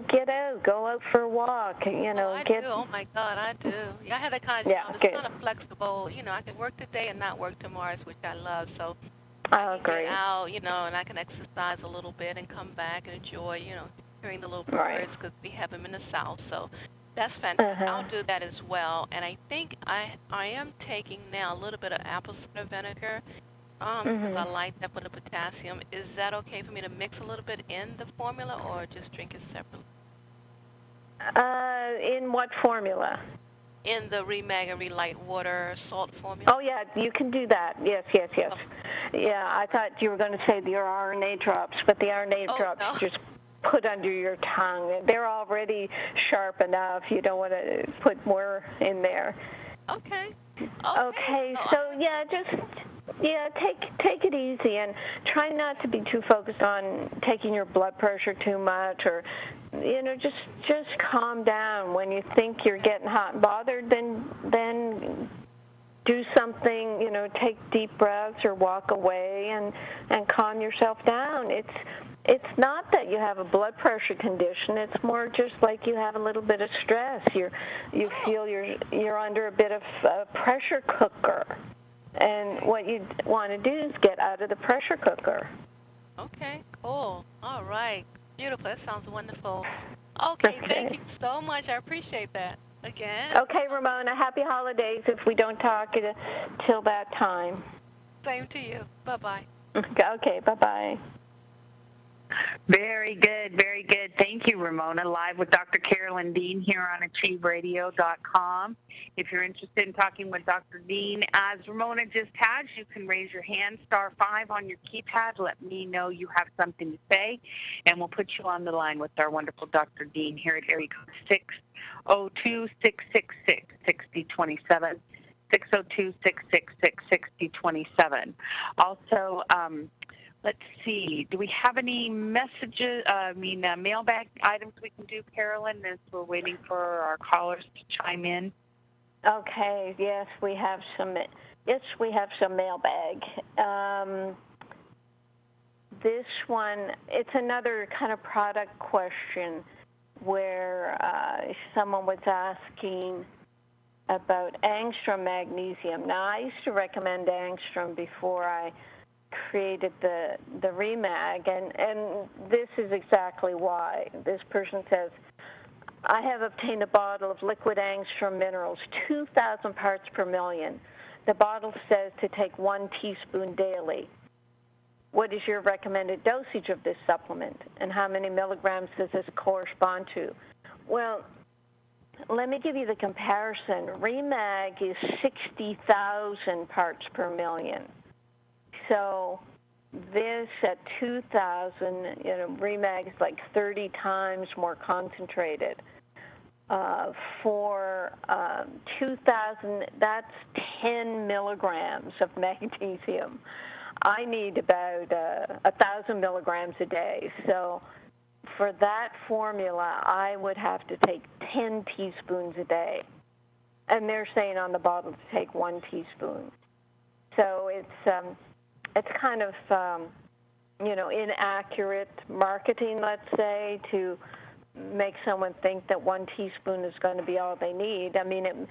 get out, go out for a walk. I do. Oh my God, I do. I had that kind of job. It's kind of flexible. I can work today and not work tomorrow, which I love. So I can get out, and I can exercise a little bit and come back and enjoy, hearing the little birds because we have them in the South. So that's fantastic. I'll do that as well. And I think I am taking now a little bit of apple cider vinegar because I like that with the potassium. Is that okay for me to mix a little bit in the formula or just drink it separately? In what formula? In the Remag and Relight water salt formula. Oh, yeah, you can do that. Yes. Yeah, I thought you were going to say your RNA drops, but the RNA drops just put under your tongue. They're already sharp enough. You don't want to put more in there. Okay. So take it easy and try not to be too focused on taking your blood pressure too much, or just calm down. When you think you're getting hot and bothered, then do something, take deep breaths or walk away and calm yourself down. It's not that you have a blood pressure condition. It's more just like you have a little bit of stress. You feel you're under a bit of a pressure cooker, and what you want to do is get out of the pressure cooker. Okay, cool. All right, beautiful. That sounds wonderful. Okay, thank you so much. I appreciate that. again. Okay, Ramona, happy holidays if we don't talk till that time. Same to you. Bye-bye. Okay, bye-bye. Very good, very good. Thank you, Ramona. Live with Dr. Carolyn Dean here on achieveradio.com. If you're interested in talking with Dr. Dean, as Ramona just had, you can raise your hand, *5 on your keypad. Let me know you have something to say, and we'll put you on the line with our wonderful Dr. Dean here at area code 602-666-6027. 602-666-6027. Also, let's see. Do we have any messages, mailbag items we can do, Carolyn, as we're waiting for our callers to chime in? Okay, yes, we have some mailbag. This one, it's another kind of product question where someone was asking about angstrom magnesium. Now, I used to recommend angstrom before I created the Remag, and this is exactly why. This person says, I have obtained a bottle of liquid angstrom minerals, 2,000 parts per million. The bottle says to take 1 teaspoon daily. What is your recommended dosage of this supplement, and how many milligrams does this correspond to? Well, let me give you the comparison. Remag is 60,000 parts per million. So this at 2,000, Remag is like 30 times more concentrated. For 2,000, that's 10 milligrams of magnesium. I need about 1,000 milligrams a day. So for that formula, I would have to take 10 teaspoons a day. And they're saying on the bottle to take 1 teaspoon. So it's kind of, inaccurate marketing, let's say, to make someone think that 1 teaspoon is going to be all they need. I mean,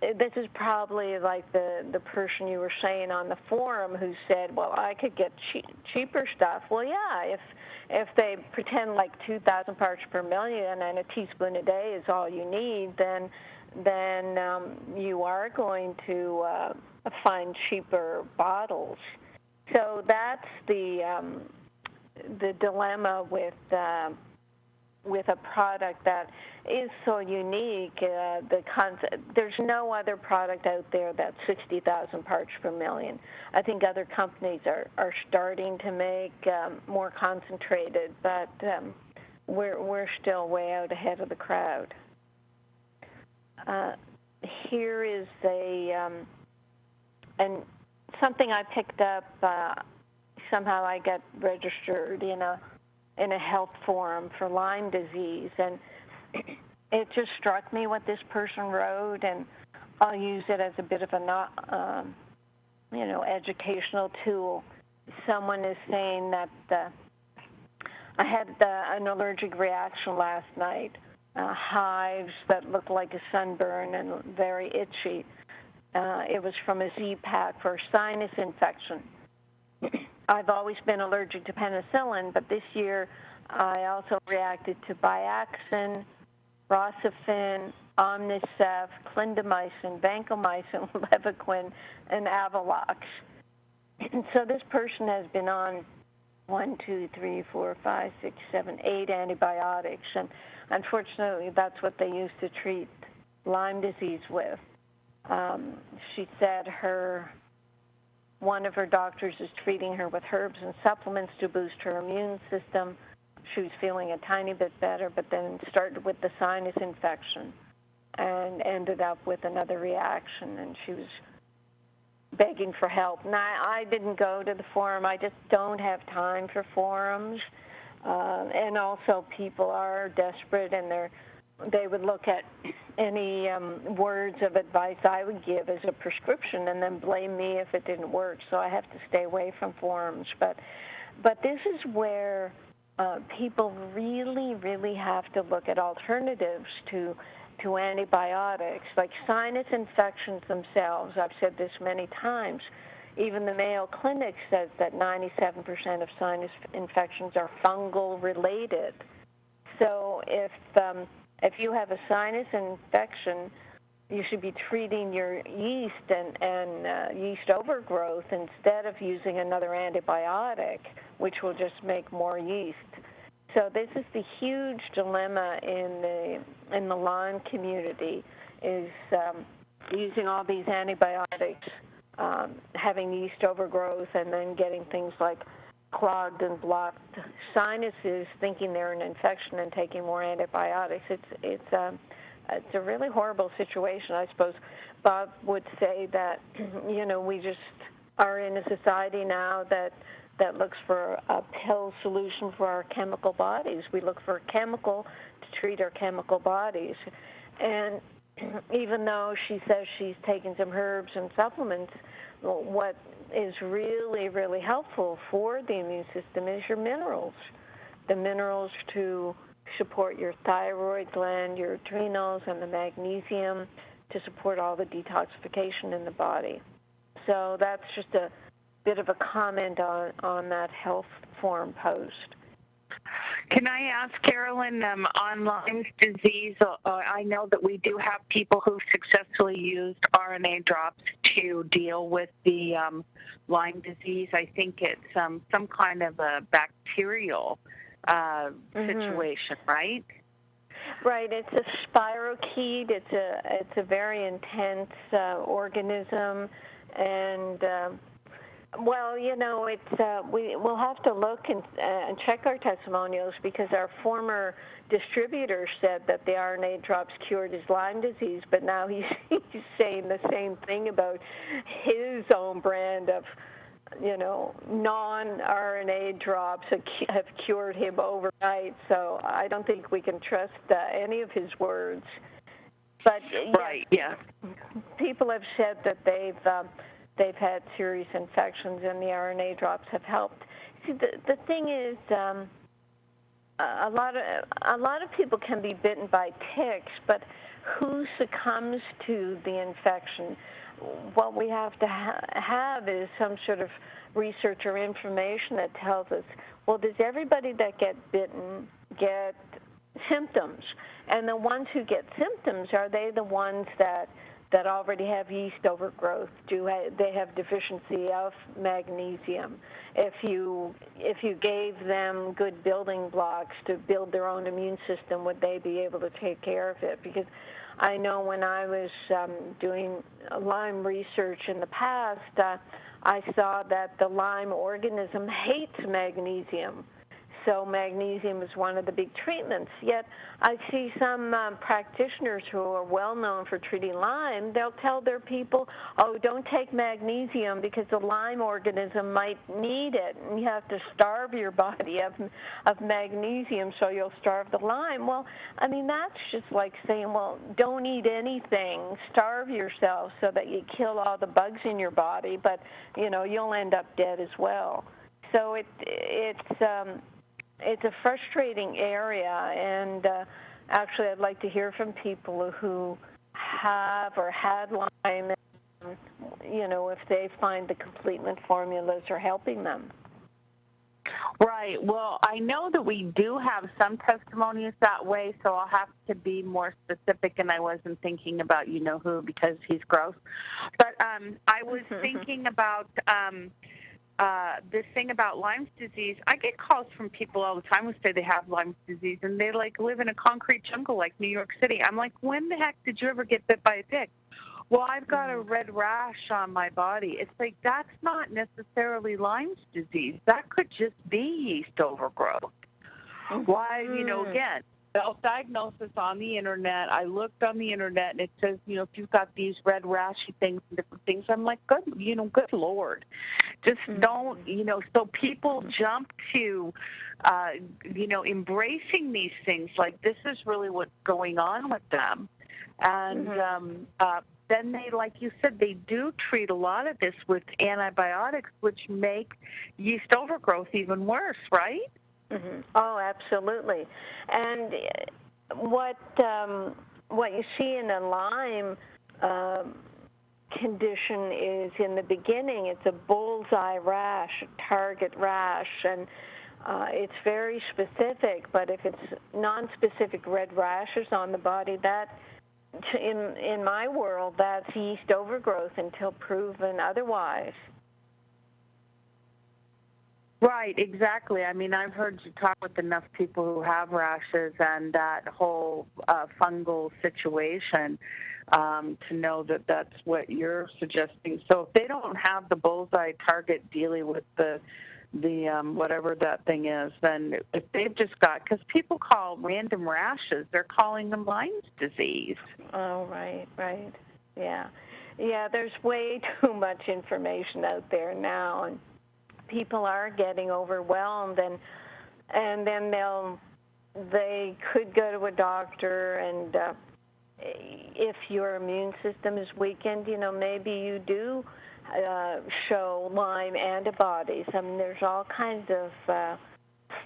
this is probably like the person you were saying on the forum who said, well, I could get cheaper stuff. Well, yeah, if they pretend like 2,000 parts per million and a teaspoon a day is all you need, then you are going to find cheaper bottles. So that's the dilemma with a product that is so unique. There's no other product out there that's 60,000 parts per million. I think other companies are starting to make more concentrated, but we're still way out ahead of the crowd. Here is something I picked up. Somehow I got registered in a health forum for Lyme disease, and it just struck me what this person wrote, and I'll use it as a bit of a educational tool. Someone is saying that I had an allergic reaction last night, hives that looked like a sunburn and very itchy. It was from a Z-Pack for a sinus infection. I've always been allergic to penicillin, but this year I also reacted to Biaxin, Rocephin, Omnicef, clindamycin, vancomycin, Levaquin, and Avalox. So this person has been on 8 antibiotics, and unfortunately that's what they used to treat Lyme disease with. She said one of her doctors is treating her with herbs and supplements to boost her immune system. She was feeling a tiny bit better, but then started with the sinus infection and ended up with another reaction, and she was begging for help. Now, I didn't go to the forum. I just don't have time for forums. And also people are desperate, and they would look at any words of advice I would give as a prescription and then blame me if it didn't work. So I have to stay away from forums. But this is where people really, really have to look at alternatives to antibiotics, like sinus infections themselves. I've said this many times. Even the Mayo Clinic says that 97% of sinus infections are fungal related. So if If you have a sinus infection, you should be treating your yeast and yeast overgrowth instead of using another antibiotic, which will just make more yeast. So this is the huge dilemma in the Lyme community, is using all these antibiotics, having yeast overgrowth, and then getting things like clogged and blocked sinuses, thinking they're an infection and taking more antibiotics. It's a really horrible situation. I suppose Bob would say that, we just are in a society now that looks for a pill solution for our chemical bodies. We look for a chemical to treat our chemical bodies. And even though she says she's taken some herbs and supplements, what is really, really helpful for the immune system is your minerals. The minerals to support your thyroid gland, your adrenals, and the magnesium to support all the detoxification in the body. So that's just a bit of a comment on that health forum post. Can I ask, Carolyn, on Lyme's disease, I know that we do have people who've successfully used RNA drops to deal with the Lyme disease. I think it's some kind of a bacterial situation, right? Right. It's a spirochete. It's a very intense organism, and we'll have to look and check our testimonials, because our former distributor said that the RNA drops cured his Lyme disease, but now he's saying the same thing about his own brand of, non-RNA drops have cured him overnight. So I don't think we can trust any of his words. But right, yeah. People have said that they've had serious infections, and the RNA drops have helped. See, the thing is, a lot of people can be bitten by ticks, but who succumbs to the infection? What we have to have is some sort of research or information that tells us, well, does everybody that get bitten get symptoms? And the ones who get symptoms, are they the ones that already have yeast overgrowth? Do they have deficiency of magnesium? If you gave them good building blocks to build their own immune system, would they be able to take care of it? Because I know when I was doing Lyme research in the past, I saw that the Lyme organism hates magnesium. So magnesium is one of the big treatments. Yet I see some practitioners who are well known for treating Lyme, they'll tell their people, oh, don't take magnesium because the Lyme organism might need it, and you have to starve your body of magnesium so you'll starve the Lyme. Well, I mean, that's just like saying, well, don't eat anything, starve yourself so that you kill all the bugs in your body, but, you'll end up dead as well. So it's a frustrating area, and actually I'd like to hear from people who have or had Lyme, if they find the complement formulas are helping them. Right. Well, I know that we do have some testimonies that way, so I'll have to be more specific, and I wasn't thinking about who because he's gross. But I was thinking about this thing about Lyme's disease. I get calls from people all the time who say they have Lyme's disease, and they live in a concrete jungle like New York City. I'm like, when the heck did you ever get bit by a tick? Well, I've got a red rash on my body. It's like, that's not necessarily Lyme's disease. That could just be yeast overgrowth. Why, again, self-diagnosis on the Internet. I looked on the Internet, and it says, if you've got these red rashy things and different things, I'm like, good Lord. Just don't, so people jump to, embracing these things like this is really what's going on with them. And then they, like you said, they do treat a lot of this with antibiotics, which make yeast overgrowth even worse, right? Oh, absolutely. And what you see in a Lyme condition is, in the beginning, it's a bullseye rash, a target rash, and It's very specific, but if it's non-specific red rashes on the body, that, in my world, that's yeast overgrowth until proven otherwise. Right, exactly. I mean, I've heard you talk with enough people who have rashes and that whole fungal situation to know that that's what you're suggesting. So if they don't have the bullseye target dealing with the whatever that thing is, then if they've just got, because people call random rashes, they're calling them Lyme's disease. Oh, right, yeah. Yeah, there's way too much information out there now, and people are getting overwhelmed, and then they could go to a doctor, and if your immune system is weakened, maybe you do show Lyme antibodies. I mean, there's all kinds of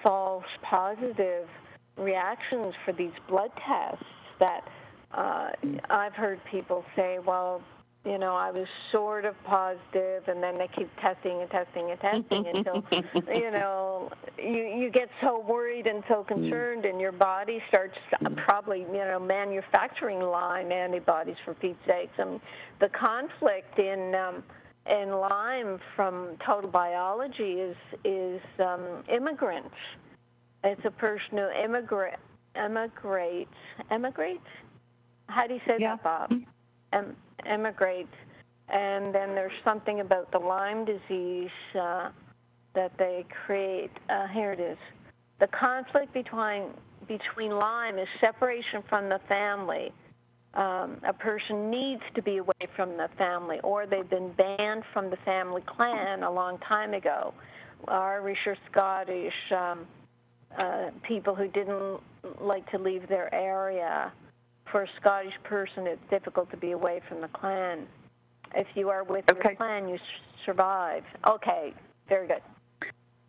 false positive reactions for these blood tests that I've heard people say, well, I was sort of positive, and then they keep testing and testing and testing until, you get so worried and so concerned, and your body starts probably, manufacturing Lyme antibodies, for Pete's sakes. I mean, the conflict in Lyme from total biology is immigrants. It's a person who emigrates. How do you say that, Bob? Emigrate, and then there's something about the Lyme disease that they create. Here it is. The conflict between Lyme is separation from the family. A person needs to be away from the family, or they've been banned from the family clan a long time ago. Irish or Scottish, people who didn't like to leave their area. For a Scottish person, it's difficult to be away from the clan. If you are with your clan, you survive. Okay, very good.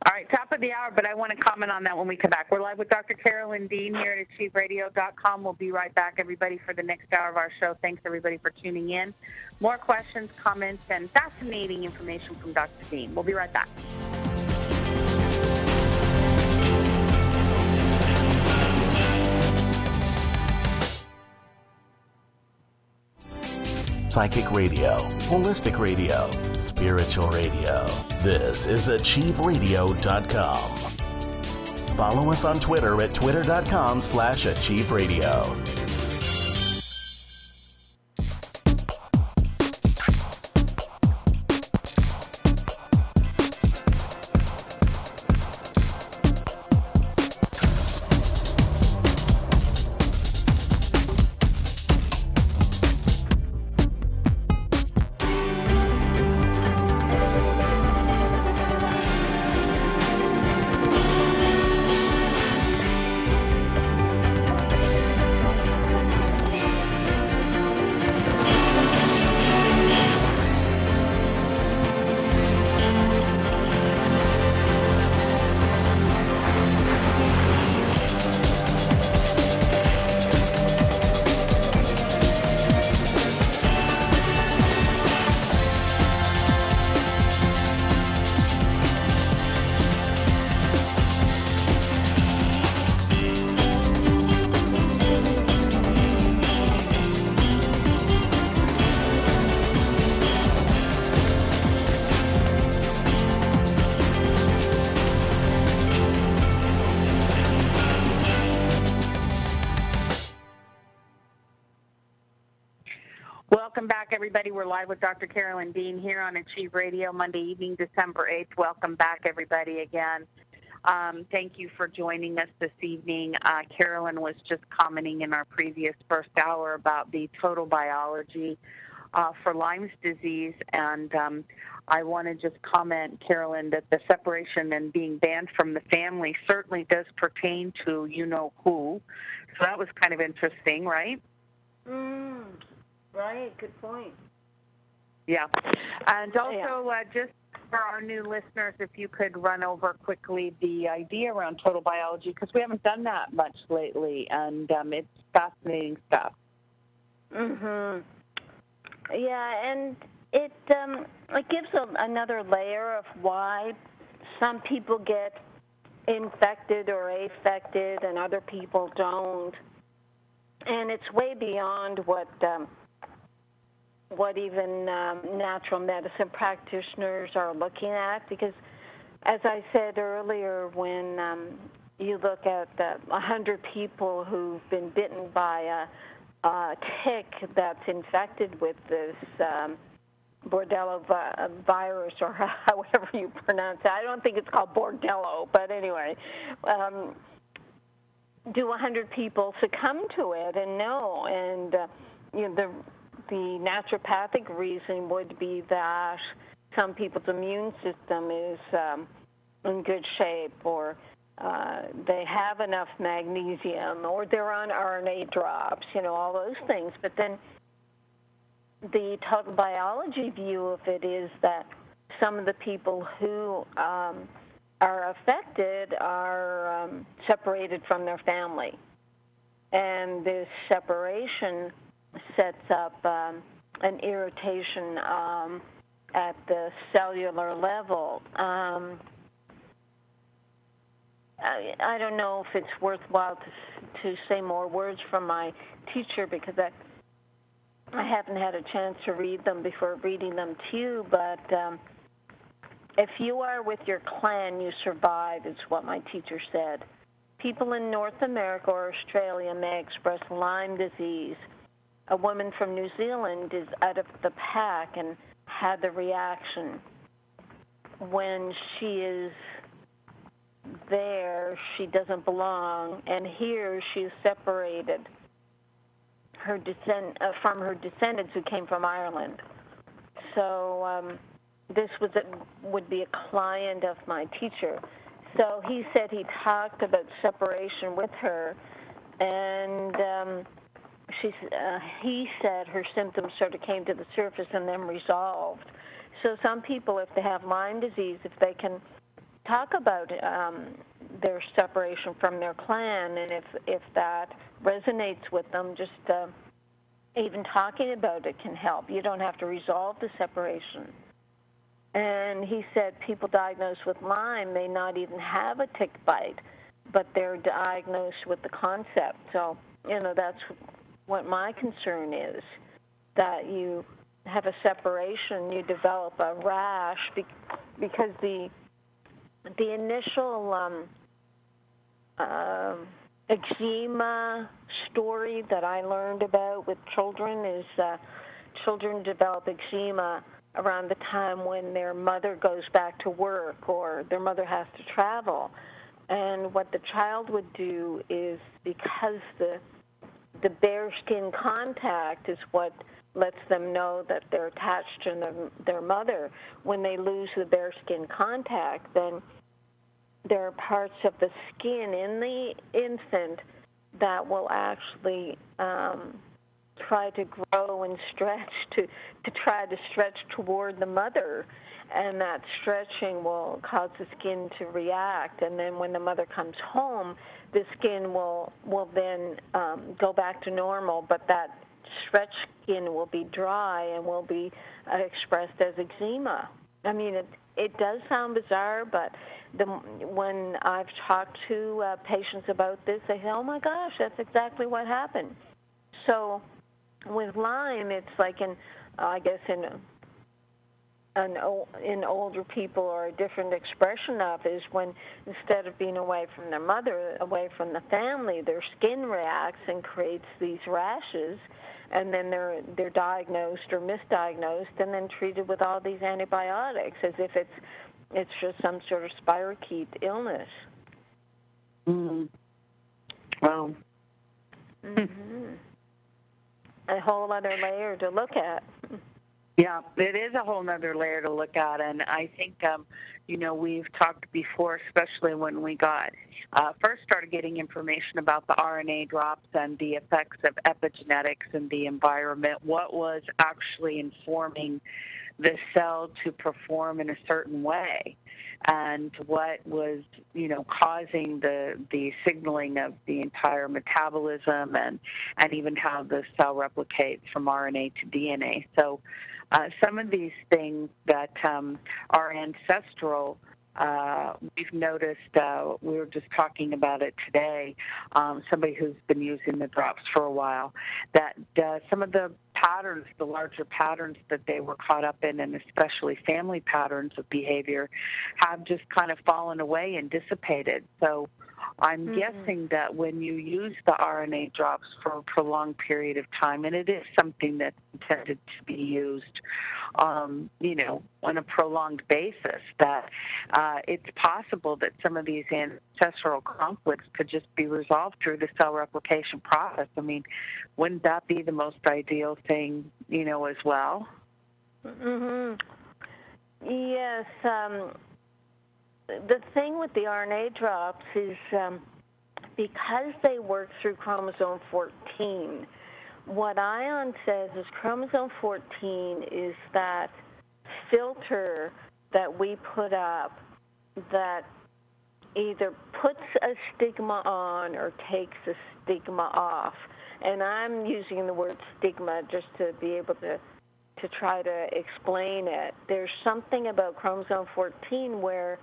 All right, top of the hour, but I want to comment on that when we come back. We're live with Dr. Carolyn Dean here at achieveradio.com. We'll be right back, everybody, for the next hour of our show. Thanks, everybody, for tuning in. More questions, comments, and fascinating information from Dr. Dean. We'll be right back. Psychic radio, holistic radio, spiritual radio. This is achieveradio.com. Follow us on Twitter at twitter.com/achieveradio. Welcome back, everybody. We're live with Dr. Carolyn Dean here on Achieve Radio, Monday evening, December 8th. Welcome back, everybody, again. Thank you for joining us this evening. Carolyn was just commenting in our previous first hour about the total biology for Lyme's disease, and I want to just comment, Carolyn, that the separation and being banned from the family certainly does pertain to you-know-who. So that was kind of interesting, right? Right, good point. Yeah. And also, just for our new listeners, if you could run over quickly the idea around total biology, because we haven't done that much lately, and it's fascinating stuff. Yeah, and it gives another layer of why some people get infected or affected and other people don't. And it's way beyond what even natural medicine practitioners are looking at, because as I said earlier, when you look at 100 people who've been bitten by a tick that's infected with this Bordello virus, or however you pronounce it. I don't think it's called Bordello, but anyway. Do 100 people succumb to it? And no. And the naturopathic reason would be that some people's immune system is in good shape, or they have enough magnesium, or they're on RNA drops, all those things. But then the total biology view of it is that some of the people who are affected are separated from their family. And this separation sets up an irritation at the cellular level. I don't know if it's worthwhile to say more words from my teacher, because I haven't had a chance to read them before reading them to you, but if you are with your clan, you survive, is what my teacher said. People in North America or Australia may express Lyme disease. A woman from New Zealand is out of the pack and had the reaction. When she is there, she doesn't belong, and here she is separated from her descendants who came from Ireland. So this would be a client of my teacher. So he said he talked about separation with her, and he said her symptoms sort of came to the surface and then resolved. So some people, if they have Lyme disease, if they can talk about their separation from their clan, and if that resonates with them, just even talking about it can help. You don't have to resolve the separation. And he said people diagnosed with Lyme may not even have a tick bite, but they're diagnosed with the concept. So, that's what my concern is, that you have a separation, you develop a rash, because the initial eczema story that I learned about with children is children develop eczema around the time when their mother goes back to work or their mother has to travel. And what the child would do is, because the bare skin contact is what lets them know that they're attached to their mother, when they lose the bare skin contact, then there are parts of the skin in the infant that will actually try to grow and stretch to try to stretch toward the mother, and that stretching will cause the skin to react. And then when the mother comes home, the skin will then go back to normal, but that stretched skin will be dry and will be expressed as eczema. I mean, it does sound bizarre, but when I've talked to patients about this, they say, oh my gosh, that's exactly what happened. So with Lyme, it's like in older people, or a different expression of is when, instead of being away from their mother, away from the family, their skin reacts and creates these rashes, and then they're diagnosed or misdiagnosed and then treated with all these antibiotics as if it's just some sort of spirochete illness. Mm-hmm. Wow. Mm-hmm. A whole other layer to look at. Yeah, it is a whole other layer to look at, and I think, we've talked before, especially when we first started getting information about the RNA drops and the effects of epigenetics in the environment, what was actually informing the cell to perform in a certain way, and what was, causing the signaling of the entire metabolism and even how the cell replicates from RNA to DNA. So some of these things that are ancestral we've noticed, we were just talking about it today, somebody who's been using the drops for a while, that some of the patterns, the larger patterns that they were caught up in, and especially family patterns of behavior, have just kind of fallen away and dissipated. So I'm guessing that when you use the RNA drops for a prolonged period of time, and it is something that's intended to be used, on a prolonged basis, that it's possible that some of these ancestral conflicts could just be resolved through the cell replication process. I mean, wouldn't that be the most ideal thing, as well? Mm-hmm. Yes. The thing with the RNA drops is because they work through chromosome 14, what ION says is chromosome 14 is that filter that we put up that either puts a stigma on or takes a stigma off. And I'm using the word stigma just to be able to try to explain it. There's something about chromosome 14 where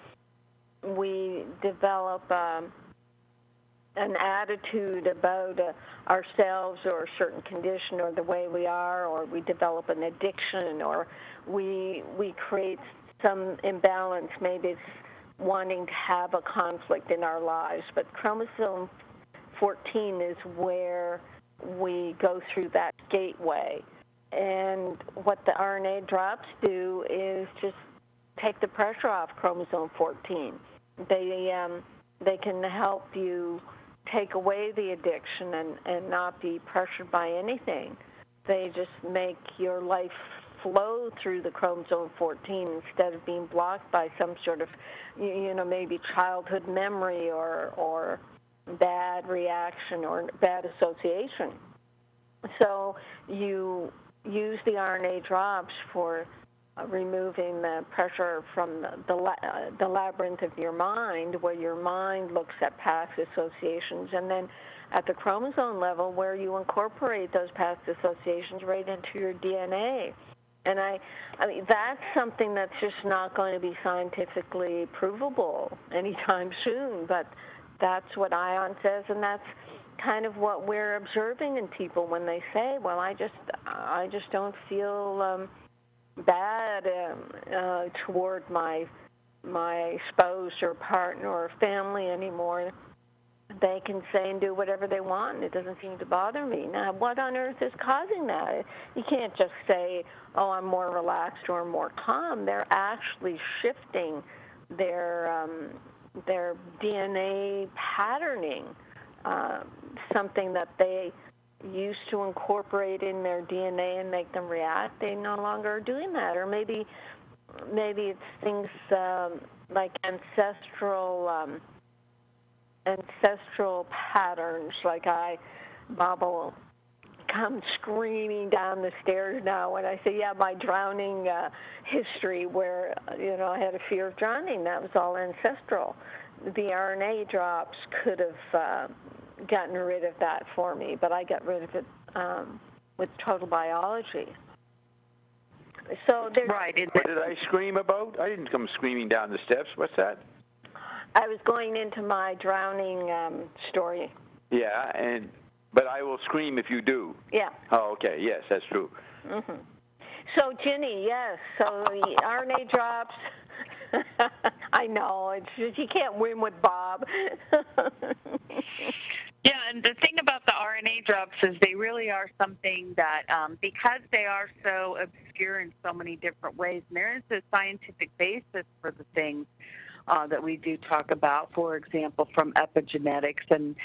we develop an attitude about ourselves or a certain condition or the way we are, or we develop an addiction, or we create some imbalance. Maybe it's wanting to have a conflict in our lives. But chromosome 14 is where we go through that gateway. And what the RNA drops do is just take the pressure off chromosome 14. They can help you take away the addiction and not be pressured by anything. They just make your life flow through the chromosome 14 instead of being blocked by some sort of, maybe childhood memory or bad reaction or bad association. So you use the RNA drops for removing the pressure from the labyrinth of your mind, where your mind looks at past associations, and then at the chromosome level where you incorporate those past associations right into your DNA. And I mean, that's something that's just not going to be scientifically provable anytime soon, but that's what ION says, and that's kind of what we're observing in people when they say, well, I just don't feel bad toward my spouse or partner or family anymore. They can say and do whatever they want, and it doesn't seem to bother me. Now, what on earth is causing that? You can't just say, oh, I'm more relaxed or more calm. They're actually shifting their DNA patterning, something that they used to incorporate in their DNA and make them react. They no longer are doing that. Or maybe it's things like ancestral patterns, like Bob will come screaming down the stairs now when I say, my drowning history where, I had a fear of drowning. That was all ancestral. The RNA drops could have gotten rid of that for me, but I got rid of it with total biology. So there's... Right. What did I scream about? I didn't come screaming down the steps. What's that? I was going into my drowning story. Yeah, but I will scream if you do. Yeah. Oh, okay. Yes, that's true. Mm-hmm. So, Ginney, yes. So the RNA drops. I know. It's just, you can't win with Bob. Yeah, and the thing about the RNA drops is they really are something that, because they are so obscure in so many different ways, and there is a scientific basis for the things that we do talk about, for example, from epigenetics, and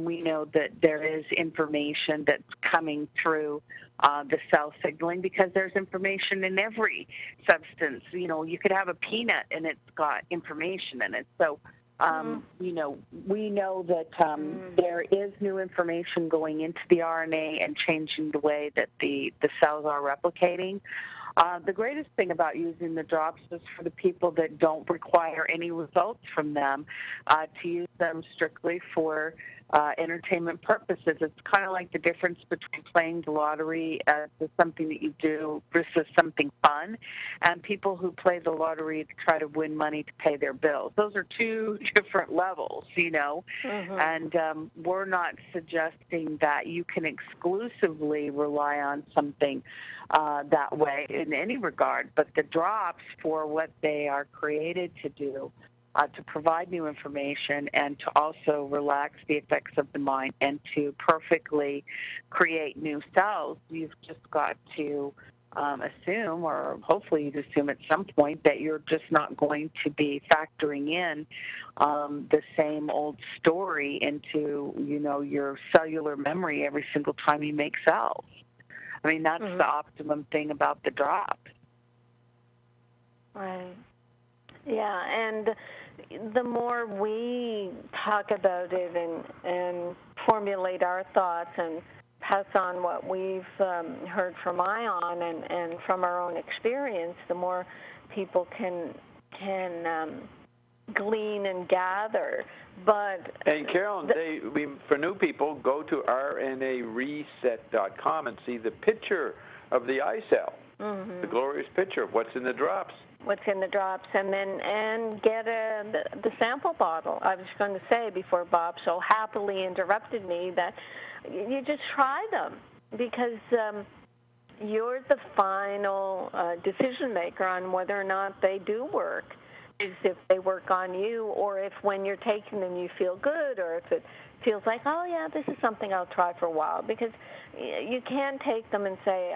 we know that there is information that's coming through the cell signaling, because there's information in every substance. You could have a peanut and it's got information in it. So, we know that there is new information going into the RNA and changing the way that the cells are replicating. The greatest thing about using the drops is for the people that don't require any results from them, to use them strictly for entertainment purposes. It's kind of like the difference between playing the lottery as something that you do versus something fun, and people who play the lottery to try to win money to pay their bills. Those are two different levels, you know, and we're not suggesting that you can exclusively rely on something that way in any regard, but the drops, for what they are created to do, to provide new information and to also relax the effects of the mind and to perfectly create new cells, you've just got to assume, or hopefully you'd assume at some point, that you're just not going to be factoring in the same old story into, you know, your cellular memory every single time you make cells. I mean, that's the optimum thing about the drops. Right. Yeah, and the more we talk about it and formulate our thoughts and pass on what we've heard from ION and from our own experience, the more people can glean and gather. And Carolyn, for new people, go to rnareset.com and see the picture of the eye cell, the glorious picture of what's in the drops. What's in the drops, and get the sample bottle. I was going to say, before Bob so happily interrupted me, that you just try them, because you're the final decision maker on whether or not they do work. Is if they work on you, or if when you're taking them you feel good, or if it feels like, oh yeah, this is something I'll try for a while, because you can't take them and say,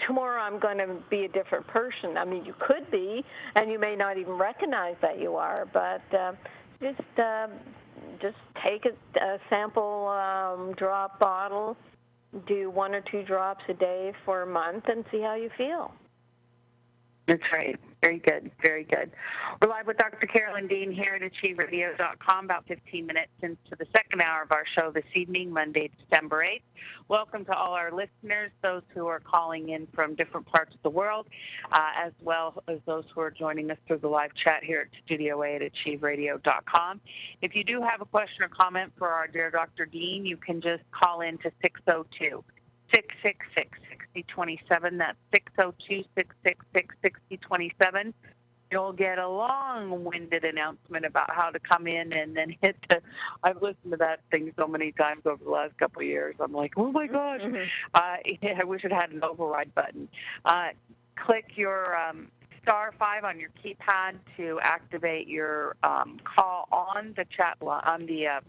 tomorrow I'm going to be a different person. I mean, you could be, and you may not even recognize that you are, but just take a sample drop bottle, do 1 or 2 drops a day for a month, and see how you feel. That's right. Very good. Very good. We're live with Dr. Carolyn Dean here at achieveradio.com, about 15 minutes into the second hour of our show this evening, Monday, December 8th. Welcome to all our listeners, those who are calling in from different parts of the world, as well as those who are joining us through the live chat here at Studio A at achieveradio.com. If you do have a question or comment for our dear Dr. Dean, you can just call in to 602-666-6027. That's 602-666-6027. You'll get a long-winded announcement about how to come in and then hit the, I've listened to that thing so many times over the last couple of years. I'm like, oh my gosh. I wish it had an override button. Click your *5 on your keypad to activate your call on the chat on the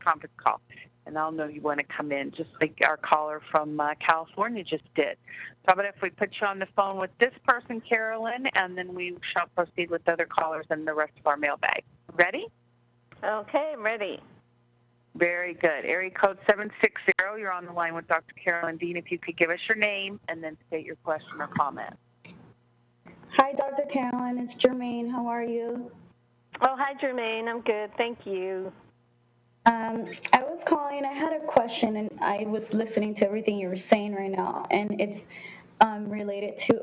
conference call. And I'll know you want to come in, just like our caller from California just did. So how about if we put you on the phone with this person, Carolyn, and then we shall proceed with other callers and the rest of our mailbag. Ready? Okay, I'm ready. Very good. Area code 760, you're on the line with Dr. Carolyn Dean. If you could give us your name and then state your question or comment. Hi, Dr. Carolyn. It's Jermaine. How are you? Oh, hi, Jermaine. I'm good. Thank you. I was calling. I had a question, and I was listening to everything you were saying right now, and it's related to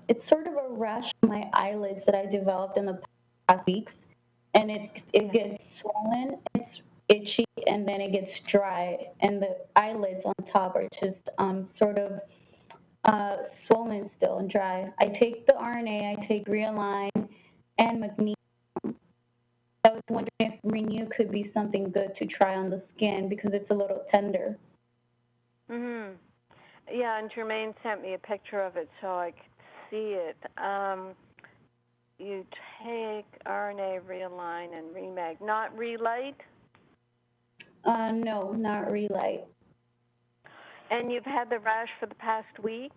it's sort of a rash on my eyelids that I developed in the past weeks, and it gets swollen, it's itchy, and then it gets dry, and the eyelids on top are just sort of swollen still and dry. I take the RNA, I take Realign, and Magnesium. I was wondering if Renew could be something good to try on the skin because it's a little tender. Yeah, and Jermaine sent me a picture of it so I could see it. You take RNA, Realign, and Remag. Not Relight? No, not Relight. And you've had the rash for the past week?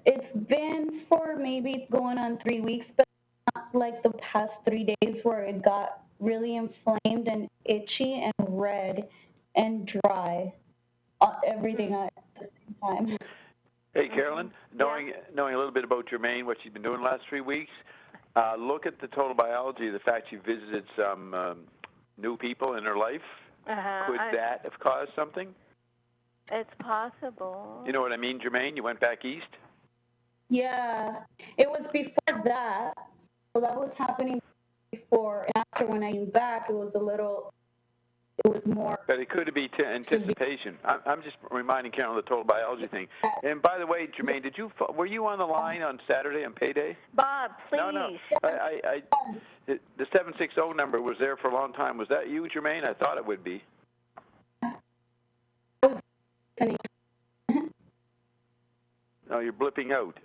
It's been for maybe going on 3 weeks, but not like the past 3 days where it got really inflamed and itchy and red and dry. Everything at the same time. Hey, Carolyn, knowing a little bit about Jermaine, what she's been doing the last 3 weeks, look at the total biology, the fact she visited some new people in her life. Could that have caused something? It's possible. You know what I mean, Jermaine? You went back east? Yeah, it was before that. So that was happening before. And after when I came back, it was a little it was more. But it could be anticipation. I'm just reminding Carolyn the total biology thing. And by the way, Jermaine, were you on the line on Saturday on payday? Bob, please. No. The 760 number was there for a long time. Was that you, Jermaine? I thought it would be. No, you're blipping out.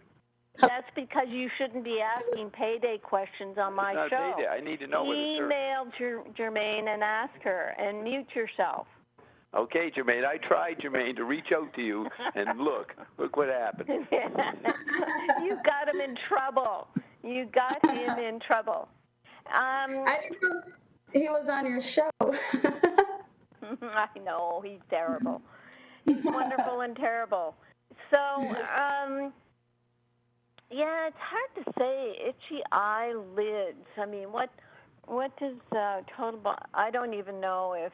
That's because you shouldn't be asking payday questions on my Not show. payday. I need to know where the Email Jermaine and ask her, and mute yourself. Okay, Jermaine. I tried, Jermaine, to reach out to you, and look what happened. You got him in trouble. You got him in trouble. I didn't know he was on your show. I know, he's terrible. He's wonderful and terrible. So, yeah, it's hard to say. Itchy eyelids. I mean, what does I don't even know if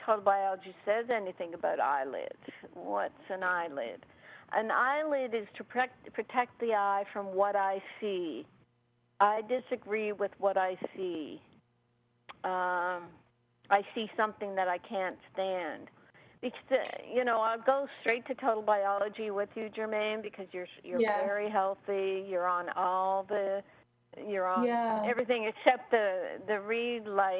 total biology says anything about eyelids. What's an eyelid? An eyelid is to protect the eye from what I see. I disagree with what I see. I see something that I can't stand. Because, I'll go straight to total biology with you, Jermaine, because you're very healthy. You're on everything except the read light.